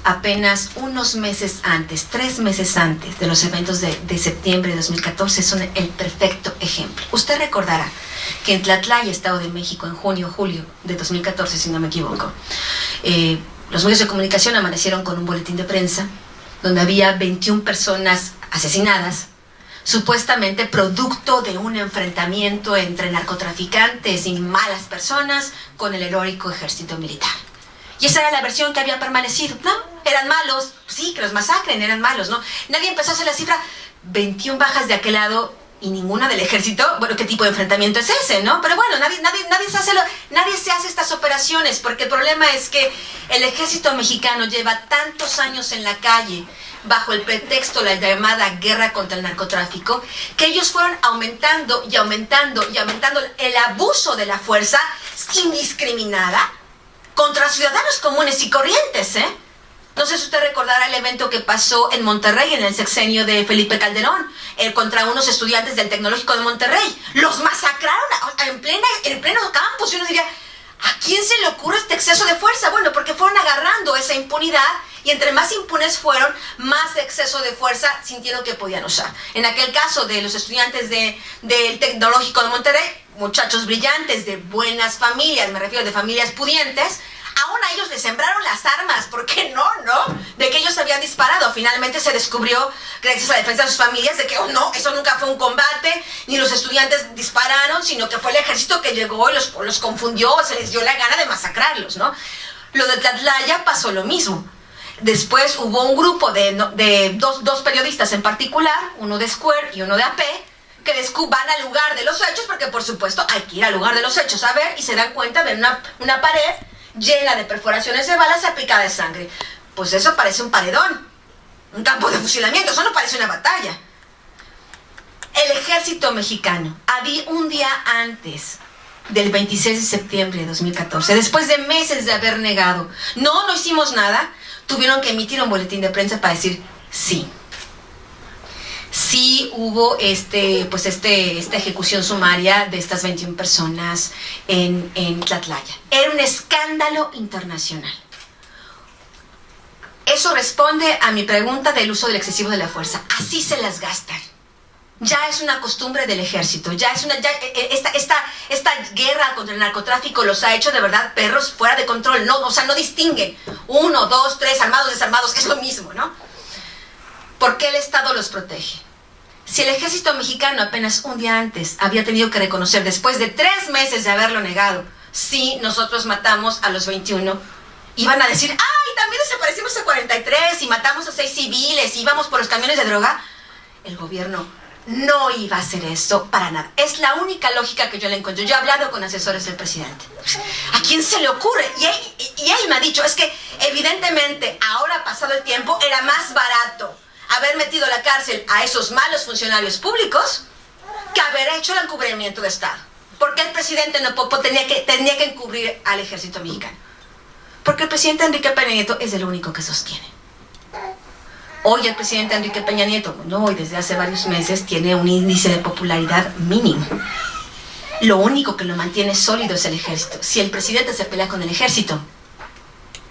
apenas unos meses antes, 3 meses antes de los eventos de septiembre de 2014, son el perfecto ejemplo. Usted recordará que en Tlatlaya, Estado de México, en junio o julio de 2014, si no me equivoco, los medios de comunicación amanecieron con un boletín de prensa donde había 21 personas asesinadas, supuestamente producto de un enfrentamiento entre narcotraficantes y malas personas con el heroico ejército militar. Y esa era la versión que había permanecido. No, eran malos, sí, que los masacren, eran malos, ¿no? Nadie empezó a hacer la cifra, 21 bajas de aquel lado y ninguna del ejército. Bueno, ¿qué tipo de enfrentamiento es ese, no? Pero bueno, nadie se hace estas operaciones, porque el problema es que el ejército mexicano lleva tantos años en la calle bajo el pretexto de la llamada guerra contra el narcotráfico, que ellos fueron aumentando y aumentando y aumentando el abuso de la fuerza indiscriminada contra ciudadanos comunes y corrientes, ¿eh? No sé si usted recordará el evento que pasó en Monterrey en el sexenio de Felipe Calderón, contra unos estudiantes del Tecnológico de Monterrey. Los masacraron en pleno campus, y uno diría, ¿a quién se le ocurre este exceso de fuerza? Bueno, porque fueron agarrando esa impunidad, y entre más impunes fueron, más exceso de fuerza sintieron que podían usar. En aquel caso de los estudiantes del Tecnológico de Monterrey, muchachos brillantes, de buenas familias, me refiero de familias pudientes, aún a ellos les sembraron las armas. ¿Por qué no? De que ellos habían disparado. Finalmente se descubrió, gracias a la defensa de sus familias, de que, oh no, eso nunca fue un combate, ni los estudiantes dispararon, sino que fue el ejército que llegó y los confundió, se les dio la gana de masacrarlos, ¿no? Lo de Tlatlaya pasó lo mismo. Después hubo un grupo de dos periodistas en particular, uno de Square y uno de AP, que van al lugar de los hechos, porque por supuesto hay que ir al lugar de los hechos a ver, y se dan cuenta de una pared llena de perforaciones de balas salpicada de sangre. Pues eso parece un paredón, un campo de fusilamiento, eso no parece una batalla. El ejército mexicano, había un día antes del 26 de septiembre de 2014, después de meses de haber negado, no hicimos nada, tuvieron que emitir un boletín de prensa para decir sí hubo esta ejecución sumaria de estas 21 personas en Tlatlaya. Era un escándalo internacional. Eso responde a mi pregunta del uso del excesivo de la fuerza. Así se las gastan. Ya es una costumbre del ejército. Esta guerra contra el narcotráfico los ha hecho de verdad perros fuera de control. No distinguen. 1, 2, 3, armados, desarmados, es lo mismo, ¿no? ¿Por qué el Estado los protege? Si el ejército mexicano apenas un día antes había tenido que reconocer, después de 3 meses de haberlo negado, sí, nosotros matamos a los 21, iban a decir, ¡ay, también desaparecimos a 43 y matamos a 6 civiles y íbamos por los camiones de droga! El gobierno no iba a hacer eso para nada. Es la única lógica que yo le encuentro. Yo he hablado con asesores del presidente. ¿A quién se le ocurre? Y él me ha dicho, es que evidentemente, ahora pasado el tiempo, era más barato haber metido a la cárcel a esos malos funcionarios públicos que haber hecho el encubrimiento de Estado. ¿Por qué el presidente tenía que encubrir al ejército mexicano? Porque el presidente Enrique Peña Nieto es el único que sostiene. Hoy el presidente Enrique Peña Nieto, hoy desde hace varios meses, tiene un índice de popularidad mínimo. Lo único que lo mantiene sólido es el ejército. Si el presidente se pelea con el ejército,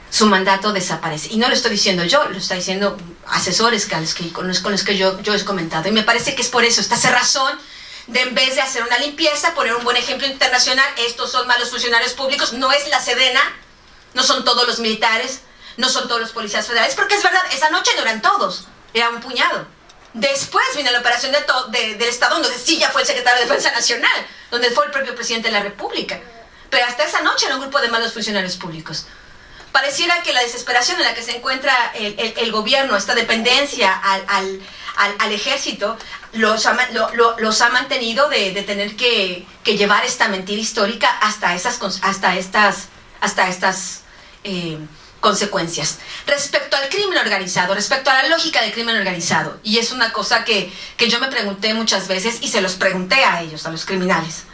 su mandato desaparece. Y no lo estoy diciendo yo, lo está diciendo asesores con los que yo he comentado. Y me parece que es por eso, esta hace razón de, en vez de hacer una limpieza, poner un buen ejemplo internacional. Estos son malos funcionarios públicos, no es la Sedena, no son todos los militares, no son todos los policías federales, porque es verdad, esa noche no eran todos, era un puñado. Después vino la operación del Estado, donde sí ya fue el secretario de Defensa Nacional, donde fue el propio presidente de la República. Pero hasta esa noche era un grupo de malos funcionarios públicos. Pareciera que la desesperación en la que se encuentra el gobierno, esta dependencia al ejército, los ha mantenido de tener que llevar esta mentira histórica hasta estas consecuencias. Respecto al crimen organizado, respecto a la lógica del crimen organizado, y es una cosa que yo me pregunté muchas veces y se los pregunté a ellos, a los criminales.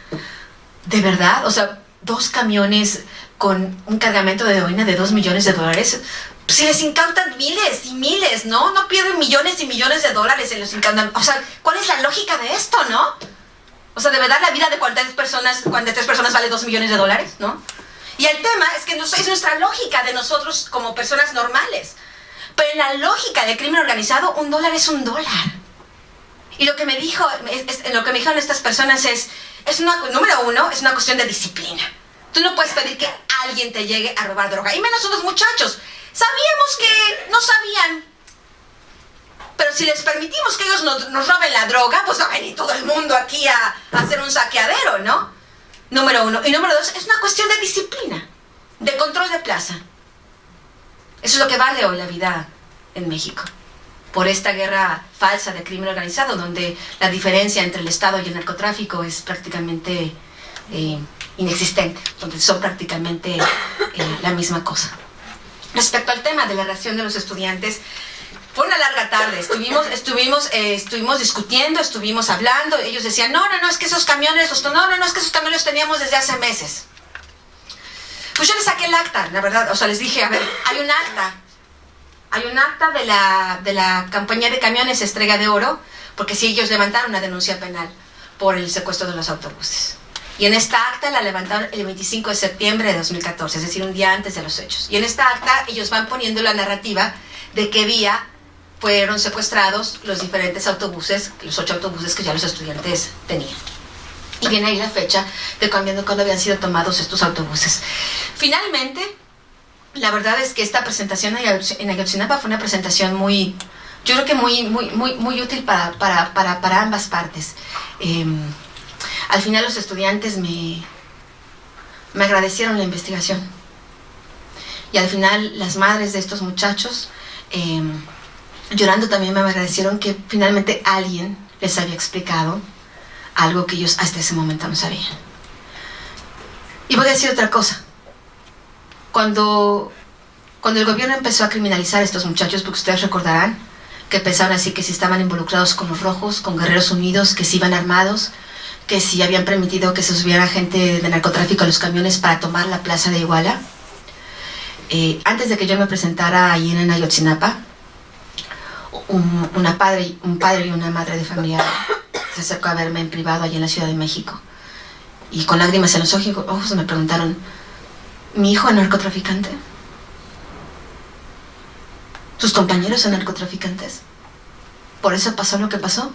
¿De verdad? O sea, 2 camiones con un cargamento de heroína de $2 millones, si les incautan miles y miles, ¿no? No pierden millones y millones de dólares en los incautamientos. O sea, ¿cuál es la lógica de esto, no? O sea, ¿de verdad la vida de 43 personas vale $2 millones, no? Y el tema es que es nuestra lógica de nosotros como personas normales. Pero en la lógica del crimen organizado, $1 es $1. Y lo que me dijeron estas personas número uno, es una cuestión de disciplina. Tú no puedes pedir que alguien te llegue a robar droga, y menos unos muchachos. Sabíamos que no sabían. Pero si les permitimos que ellos nos roben la droga, pues va a venir todo el mundo aquí a hacer un saqueadero, ¿no? Número 1. Y número 2, es una cuestión de disciplina, de control de plaza. Eso es lo que vale hoy la vida en México. Por esta guerra falsa de crimen organizado, donde la diferencia entre el Estado y el narcotráfico es prácticamente inexistente, donde son prácticamente la misma cosa. Respecto al tema de la reacción de los estudiantes, fue una larga tarde, estuvimos discutiendo, estuvimos hablando. Ellos decían, no, es que esos camiones los teníamos desde hace meses. Pues yo les saqué el acta, la verdad, o sea, les dije, a ver, hay un acta de la compañía de camiones Estrella de Oro, porque sí, ellos levantaron una denuncia penal por el secuestro de los autobuses. Y en esta acta la levantaron el 25 de septiembre de 2014, es decir, un día antes de los hechos. Y en esta acta ellos van poniendo la narrativa de qué día fueron secuestrados los diferentes autobuses, los 8 autobuses que ya los estudiantes tenían. Y viene ahí la fecha de cuando habían sido tomados estos autobuses. Finalmente, la verdad es que esta presentación en Ayotzinapa fue una presentación yo creo que muy útil para ambas partes. Al final los estudiantes me agradecieron la investigación. Y al final las madres de estos muchachos, llorando también me agradecieron que finalmente alguien les había explicado algo que ellos hasta ese momento no sabían. Y voy a decir otra cosa. Cuando el gobierno empezó a criminalizar a estos muchachos, porque ustedes recordarán que pensaban así que si estaban involucrados con los rojos, con Guerreros Unidos, que si iban armados, que si habían permitido que se subiera gente de narcotráfico a los camiones para tomar la plaza de Iguala. Antes de que yo me presentara ahí en Ayotzinapa, un padre y una madre de familia se acercó a verme en privado allí en la Ciudad de México. Y con lágrimas en los ojos me preguntaron, ¿mi hijo es narcotraficante? ¿Tus compañeros son narcotraficantes? ¿Por eso pasó lo que pasó?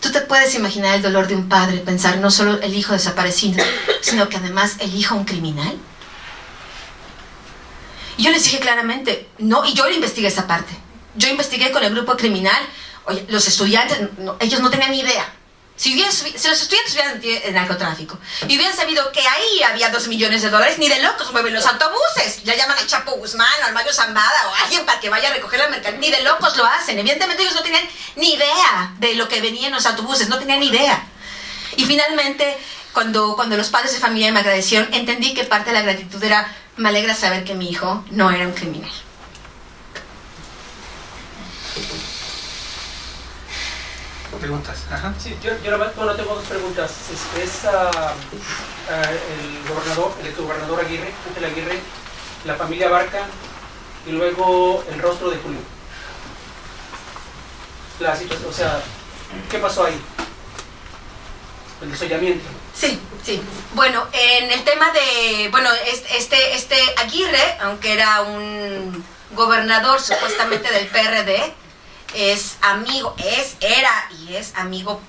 ¿Tú te puedes imaginar el dolor de un padre pensar no solo el hijo desaparecido, sino que además el hijo un criminal? Y yo les dije claramente, no, y yo le investigué esa parte. Yo investigué con el grupo criminal. Oye, los estudiantes, ellos no tenían ni idea. Si los estudiantes hubieran metido en narcotráfico y hubieran sabido que ahí había $2 millones, ni de locos mueven los autobuses. Ya llaman al Chapo Guzmán o al Mario Zambada o a alguien para que vaya a recoger la mercancía. Ni de locos lo hacen. Evidentemente ellos no tenían ni idea de lo que venía en los autobuses, no tenían ni idea. Y finalmente, cuando los padres de familia me agradecieron, entendí que parte de la gratitud era, me alegra saber que mi hijo no era un criminal. Preguntas. Ajá. Sí, yo tengo 2 preguntas. El exgobernador Aguirre, Ángel Aguirre, la familia Barca y luego el rostro de Julio. La situación, o sea, ¿qué pasó ahí? El desollamiento. Sí. Bueno, en el tema de, este Aguirre, aunque era un gobernador supuestamente del PRD, es amigo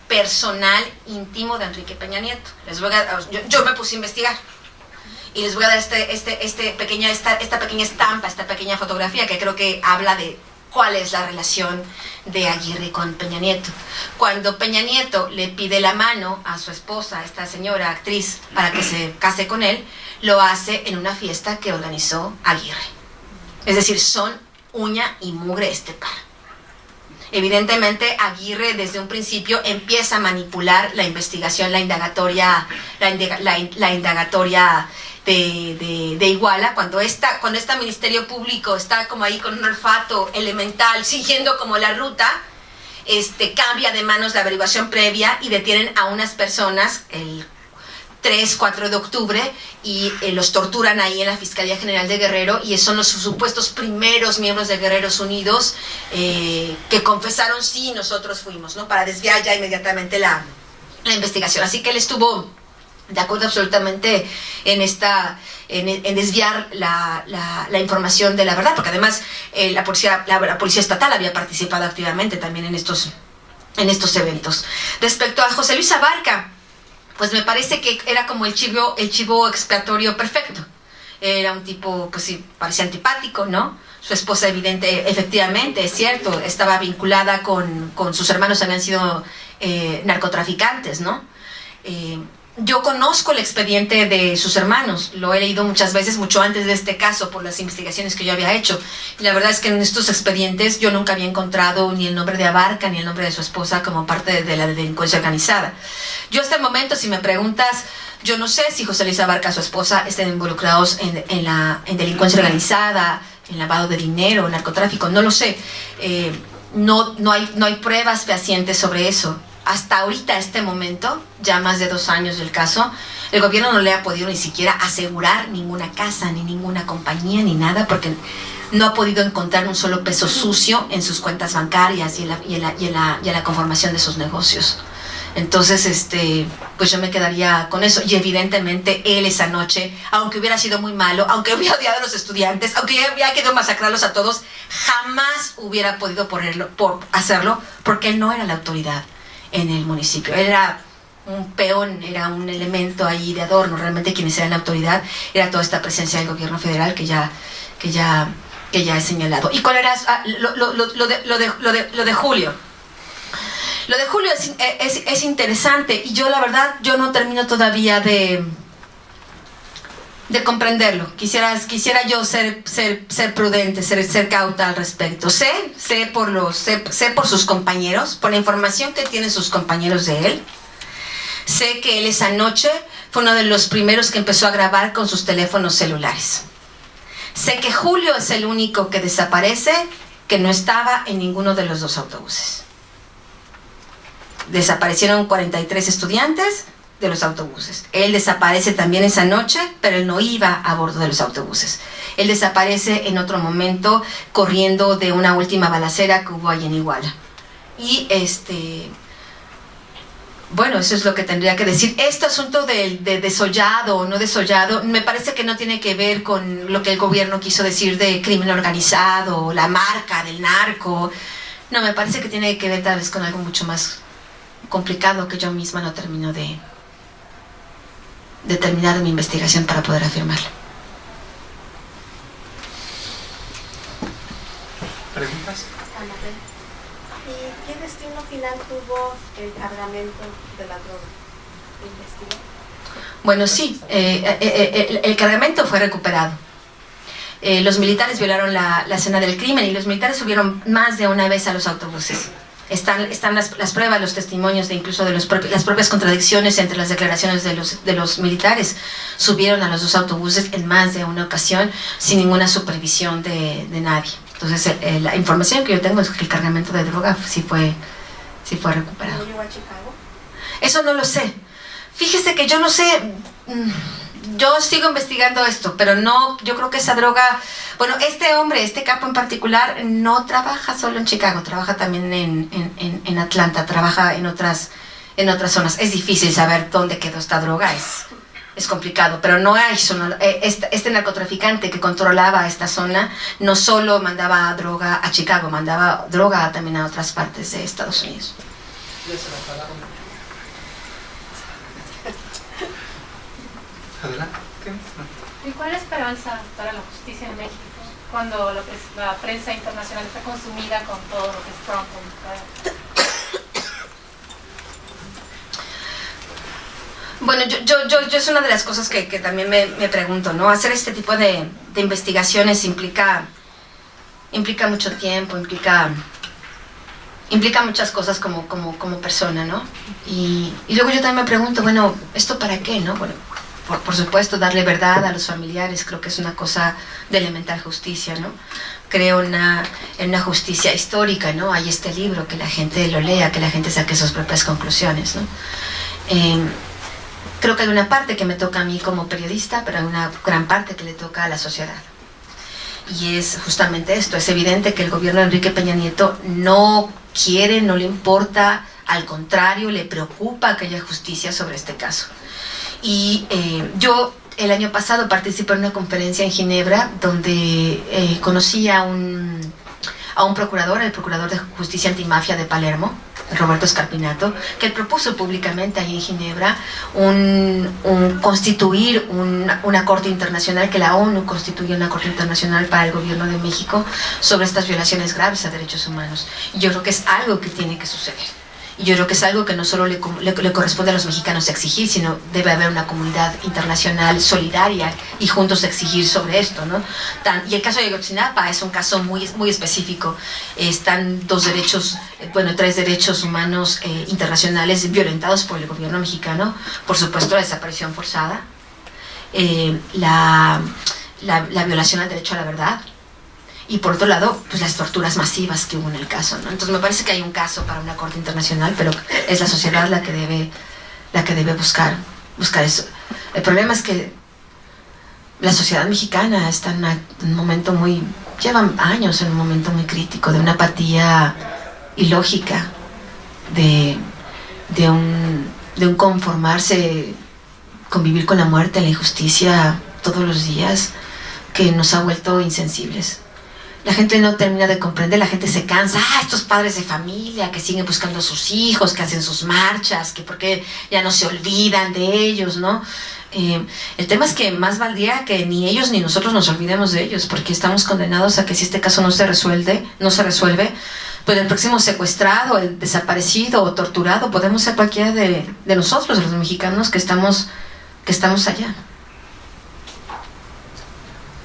personal íntimo de Enrique Peña Nieto. Yo me puse a investigar y les voy a dar esta pequeña estampa, esta pequeña fotografía que creo que habla de cuál es la relación de Aguirre con Peña Nieto. Cuando Peña Nieto le pide la mano a su esposa, esta señora actriz, para que se case con él, lo hace en una fiesta que organizó Aguirre. Es decir, son uña y mugre este par. Evidentemente Aguirre desde un principio empieza a manipular la investigación, la indagatoria de Iguala, cuando este Ministerio Público está como ahí con un olfato elemental, siguiendo como la ruta, cambia de manos la averiguación previa y detienen a unas personas el 3-4 de octubre y los torturan ahí en la Fiscalía General de Guerrero, y son los supuestos primeros miembros de Guerreros Unidos que confesaron sí, nosotros fuimos, ¿no? Para desviar ya inmediatamente la investigación. Así que él estuvo de acuerdo absolutamente en desviar la información de la verdad, porque además la policía estatal había participado activamente también en estos eventos. Respecto a José Luis Abarca, pues me parece que era como el chivo expiatorio perfecto. Era un tipo, pues sí, parecía antipático, ¿no? Su esposa efectivamente, es cierto, estaba vinculada con sus hermanos, habían sido narcotraficantes, ¿no? Yo conozco el expediente de sus hermanos, lo he leído muchas veces, mucho antes de este caso, por las investigaciones que yo había hecho. Y la verdad es que en estos expedientes yo nunca había encontrado ni el nombre de Abarca ni el nombre de su esposa como parte de la delincuencia organizada. Yo hasta el momento, si me preguntas, yo no sé si José Luis Abarca y su esposa estén involucrados en delincuencia organizada, en lavado de dinero, narcotráfico, no lo sé. No hay pruebas fehacientes sobre eso. Hasta ahorita, este momento, ya más de 2 años del caso, el gobierno no le ha podido ni siquiera asegurar ninguna casa, ni ninguna compañía, ni nada, porque no ha podido encontrar un solo peso sucio en sus cuentas bancarias y en la conformación de sus negocios. Entonces, pues yo me quedaría con eso. Y evidentemente él esa noche, aunque hubiera sido muy malo, aunque hubiera odiado a los estudiantes, aunque hubiera querido masacrarlos a todos, jamás hubiera podido hacerlo, porque él no era la autoridad en el municipio. Era un peón, era un elemento ahí de adorno. Realmente quienes eran la autoridad era toda esta presencia del gobierno federal que ya he señalado. ¿Y cuál era lo de Julio? Lo de Julio es interesante, y yo la verdad, yo no termino todavía de comprenderlo. Quisiera yo ser prudente, ser cauta al respecto. Sé por sus compañeros, por la información que tienen sus compañeros de él. Sé que él esa noche fue uno de los primeros que empezó a grabar con sus teléfonos celulares. Sé que Julio es el único que desaparece, que no estaba en ninguno de los 2 autobuses. Desaparecieron 43 estudiantes de los autobuses. Él desaparece también esa noche, pero él no iba a bordo de los autobuses. Él desaparece en otro momento corriendo de una última balacera que hubo ahí en Iguala. Y bueno, eso es lo que tendría que decir. Este asunto de desollado o no desollado, me parece que no tiene que ver con lo que el gobierno quiso decir de crimen organizado, la marca del narco. No, me parece que tiene que ver tal vez con algo mucho más complicado que yo misma no termino de terminar mi investigación para poder afirmarlo. ¿Preguntas? ¿Y qué destino final tuvo el cargamento de la droga? ¿Investigó? Bueno, sí, el cargamento fue recuperado. Los militares violaron la escena del crimen, y los militares subieron más de una vez a los autobuses. Están las pruebas, los testimonios de incluso de las propias contradicciones entre las declaraciones de los militares. Subieron a los 2 autobuses en más de una ocasión sin ninguna supervisión de nadie. Entonces la información que yo tengo es que el cargamento de droga sí fue recuperado. ¿No llegó a Chicago? Eso no lo sé. Fíjese que yo no sé. Yo sigo investigando esto, pero no, yo creo que esa droga, bueno, este capo en particular no trabaja solo en Chicago, trabaja también en Atlanta, trabaja en otras zonas. Es difícil saber dónde quedó esta droga, es complicado, pero no hay este narcotraficante que controlaba esta zona no solo mandaba droga a Chicago, mandaba droga también a otras partes de Estados Unidos. Adelante. ¿Y cuál es la esperanza para la justicia en México cuando la prensa internacional está consumida con todo lo que es Trump? Bueno, yo es una de las cosas que también me pregunto, ¿no? Hacer este tipo de investigaciones implica mucho tiempo, implica muchas cosas como persona, ¿no? Y luego yo también me pregunto, bueno, ¿esto para qué, no? Bueno, por supuesto, darle verdad a los familiares, creo que es una cosa de elemental justicia, ¿no? Creo en una justicia histórica, ¿no? Hay este libro, que la gente lo lea, que la gente saque sus propias conclusiones, ¿no? Creo que hay una parte que me toca a mí como periodista, pero hay una gran parte que le toca a la sociedad. Y es justamente esto, es evidente que el gobierno de Enrique Peña Nieto no quiere, no le importa, al contrario, le preocupa que haya justicia sobre este caso. Y yo el año pasado participé en una conferencia en Ginebra donde conocí a un procurador, el procurador de justicia antimafia de Palermo, Roberto Scarpinato, que propuso públicamente ahí en Ginebra constituir una corte internacional, que la ONU constituya una corte internacional para el gobierno de México sobre estas violaciones graves a derechos humanos. Y yo creo que es algo que tiene que suceder. Y yo creo que es algo que no solo le corresponde a los mexicanos exigir, sino debe haber una comunidad internacional solidaria y juntos exigir sobre esto, ¿no? Y el caso de Ayotzinapa es un caso muy, muy específico. Están tres derechos humanos internacionales violentados por el gobierno mexicano. Por supuesto, la desaparición forzada, la violación al derecho a la verdad, y por otro lado, pues las torturas masivas que hubo en el caso, ¿no? Entonces me parece que hay un caso para una corte internacional, pero es la sociedad la que debe buscar eso. El problema es que la sociedad mexicana está en un momento llevan años en un momento muy crítico, de una apatía ilógica, de un conformarse, convivir con la muerte, la injusticia todos los días, que nos ha vuelto insensibles. La gente no termina de comprender, la gente se cansa, estos padres de familia que siguen buscando a sus hijos, que hacen sus marchas, que porque ya no se olvidan de ellos, ¿no? El tema es que más valdría que ni ellos ni nosotros nos olvidemos de ellos, porque estamos condenados a que si este caso no se resuelve, pues el próximo secuestrado, el desaparecido o torturado podemos ser cualquiera de nosotros, de los mexicanos que estamos allá.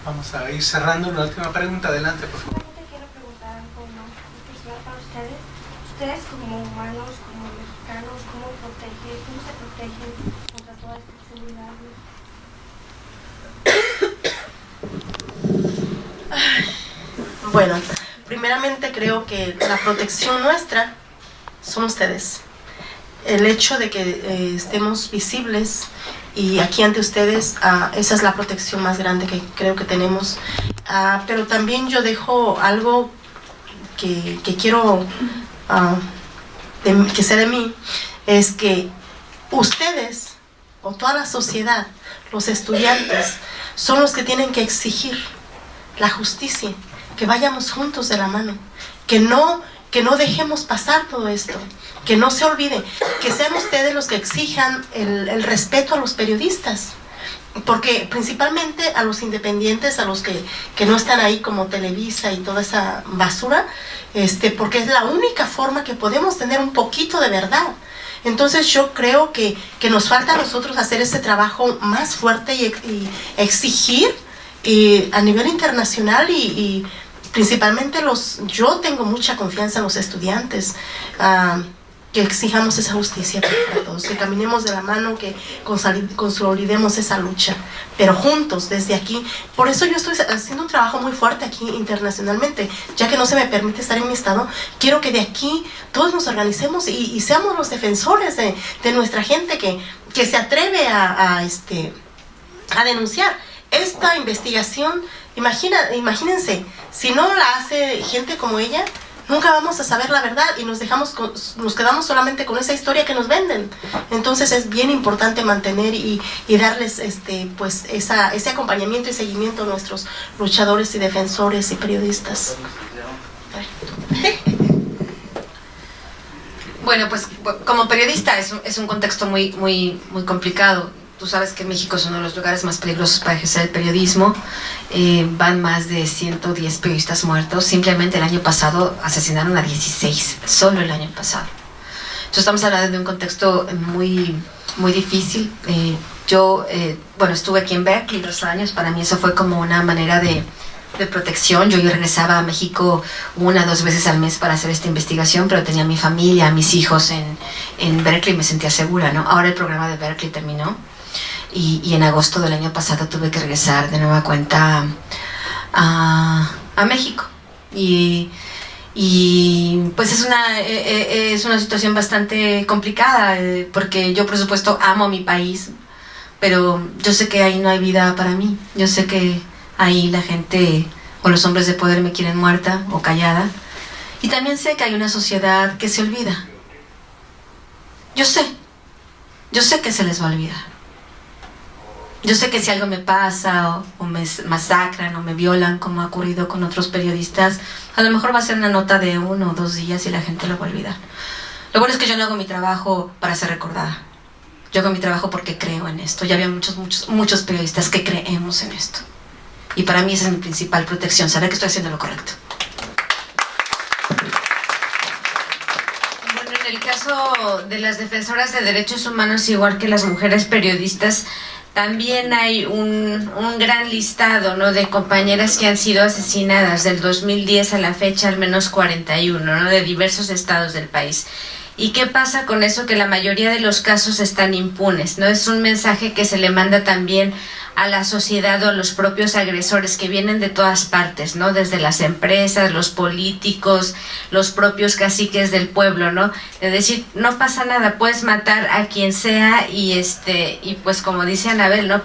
Vamos a ir cerrando una última pregunta. Adelante, por favor. Te quiero preguntar algo más personal para ustedes. Ustedes como humanos, como mexicanos, ¿cómo se protegen contra toda esta inseguridad? Bueno, primeramente creo que la protección nuestra son ustedes. El hecho de que estemos visibles y aquí ante ustedes, esa es la protección más grande que creo que tenemos. Pero también yo dejo algo que quiero que sea de mí, es que ustedes, o toda la sociedad, los estudiantes, son los que tienen que exigir la justicia, que vayamos juntos de la mano, que no dejemos pasar todo esto, que no se olvide, que sean ustedes los que exijan el respeto a los periodistas, porque principalmente a los independientes, a los que no están ahí como Televisa y toda esa basura, porque es la única forma que podemos tener un poquito de verdad. Entonces yo creo que nos falta a nosotros hacer ese trabajo más fuerte y exigir a nivel internacional y principalmente yo tengo mucha confianza en los estudiantes, que exijamos esa justicia para todos, que caminemos de la mano, que consolidemos esa lucha, pero juntos desde aquí. Por eso yo estoy haciendo un trabajo muy fuerte aquí internacionalmente, ya que no se me permite estar en mi estado. Quiero que de aquí todos nos organicemos y seamos los defensores de nuestra gente que se atreve a denunciar esta investigación. Imagínense, si no la hace gente como ella, nunca vamos a saber la verdad y nos quedamos solamente con esa historia que nos venden. Entonces es bien importante mantener y darles ese acompañamiento y seguimiento a nuestros luchadores y defensores y periodistas. Bueno, pues como periodista es un contexto muy, muy, muy complicado. Tú sabes que México es uno de los lugares más peligrosos para ejercer el periodismo. Van más de 110 periodistas muertos. Simplemente el año pasado asesinaron a 16, solo el año pasado. Entonces estamos hablando de un contexto muy, muy difícil. Yo estuve aquí en Berkeley 2 años. Para mí eso fue como una manera de protección. Yo regresaba a México 1 o 2 veces al mes para hacer esta investigación, pero tenía mi familia, mis hijos en Berkeley y me sentía segura, ¿no? Ahora el programa de Berkeley terminó. y en agosto del año pasado tuve que regresar de nueva cuenta a México. Y pues es una situación bastante complicada, porque yo por supuesto amo a mi país, pero yo sé que ahí no hay vida para mí. Yo sé que ahí la gente o los hombres de poder me quieren muerta o callada, y también sé que hay una sociedad que se olvida. Yo sé que se les va a olvidar. Yo sé que si algo me pasa o me masacran o me violan, como ha ocurrido con otros periodistas, a lo mejor va a ser una nota de 1 o 2 días y la gente lo va a olvidar. Lo bueno es que yo no hago mi trabajo para ser recordada. Yo hago mi trabajo porque creo en esto. Ya había muchos periodistas que creemos en esto. Y para mí esa es mi principal protección, saber que estoy haciendo lo correcto. Bueno, en el caso de las defensoras de derechos humanos, igual que las mujeres periodistas, también hay un gran listado, ¿no?, de compañeras que han sido asesinadas del 2010 a la fecha, al menos 41, ¿no?, de diversos estados del país. ¿Y qué pasa con eso? Que la mayoría de los casos están impunes, ¿no? Es un mensaje que se le manda también a la sociedad o a los propios agresores, que vienen de todas partes, ¿no? Desde las empresas, los políticos, los propios caciques del pueblo, ¿no? Es decir, no pasa nada, puedes matar a quien sea y pues como dice Anabel, ¿no?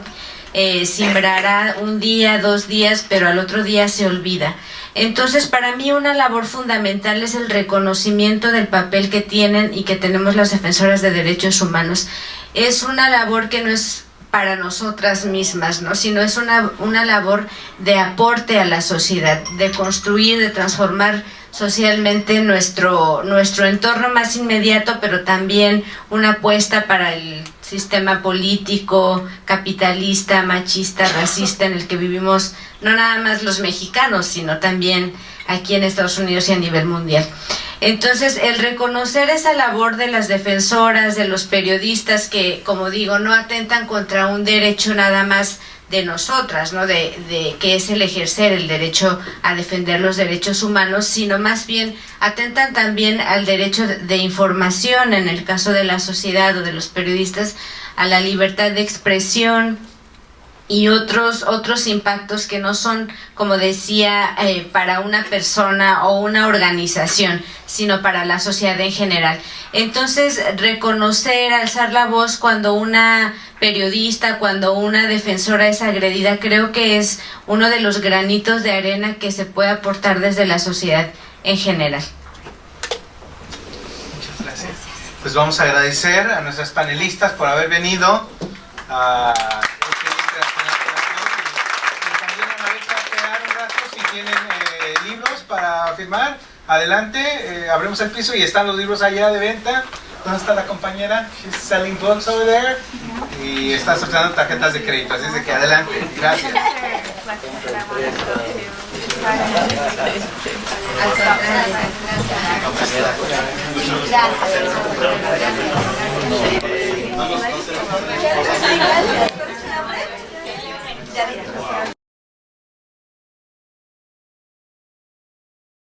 Sembrará 1 día, 2 días, pero al otro día se olvida. Entonces, para mí una labor fundamental es el reconocimiento del papel que tienen y que tenemos las defensoras de derechos humanos. Es una labor que no es para nosotras mismas, ¿no?, sino es una labor de aporte a la sociedad, de construir, de transformar socialmente nuestro entorno más inmediato, pero también una apuesta para el sistema político, capitalista, machista, racista en el que vivimos no nada más los mexicanos, sino también aquí en Estados Unidos y a nivel mundial. Entonces, el reconocer esa labor de las defensoras, de los periodistas que, como digo, no atentan contra un derecho nada más de nosotras, ¿no?, de que es el ejercer el derecho a defender los derechos humanos, sino más bien atentan también al derecho de información, en el caso de la sociedad o de los periodistas, a la libertad de expresión y otros impactos que no son, como decía, para una persona o una organización, sino para la sociedad en general. Entonces, reconocer, alzar la voz cuando una periodista, cuando una defensora es agredida, creo que es uno de los granitos de arena que se puede aportar desde la sociedad en general. Muchas gracias. Pues vamos a agradecer a nuestras panelistas por haber venido. Tienen libros para firmar, adelante, abrimos el piso y están los libros allá de venta. ¿Dónde está la compañera? She's selling books over there. Y está aceptando tarjetas de crédito, así es de que adelante. Gracias. Gracias.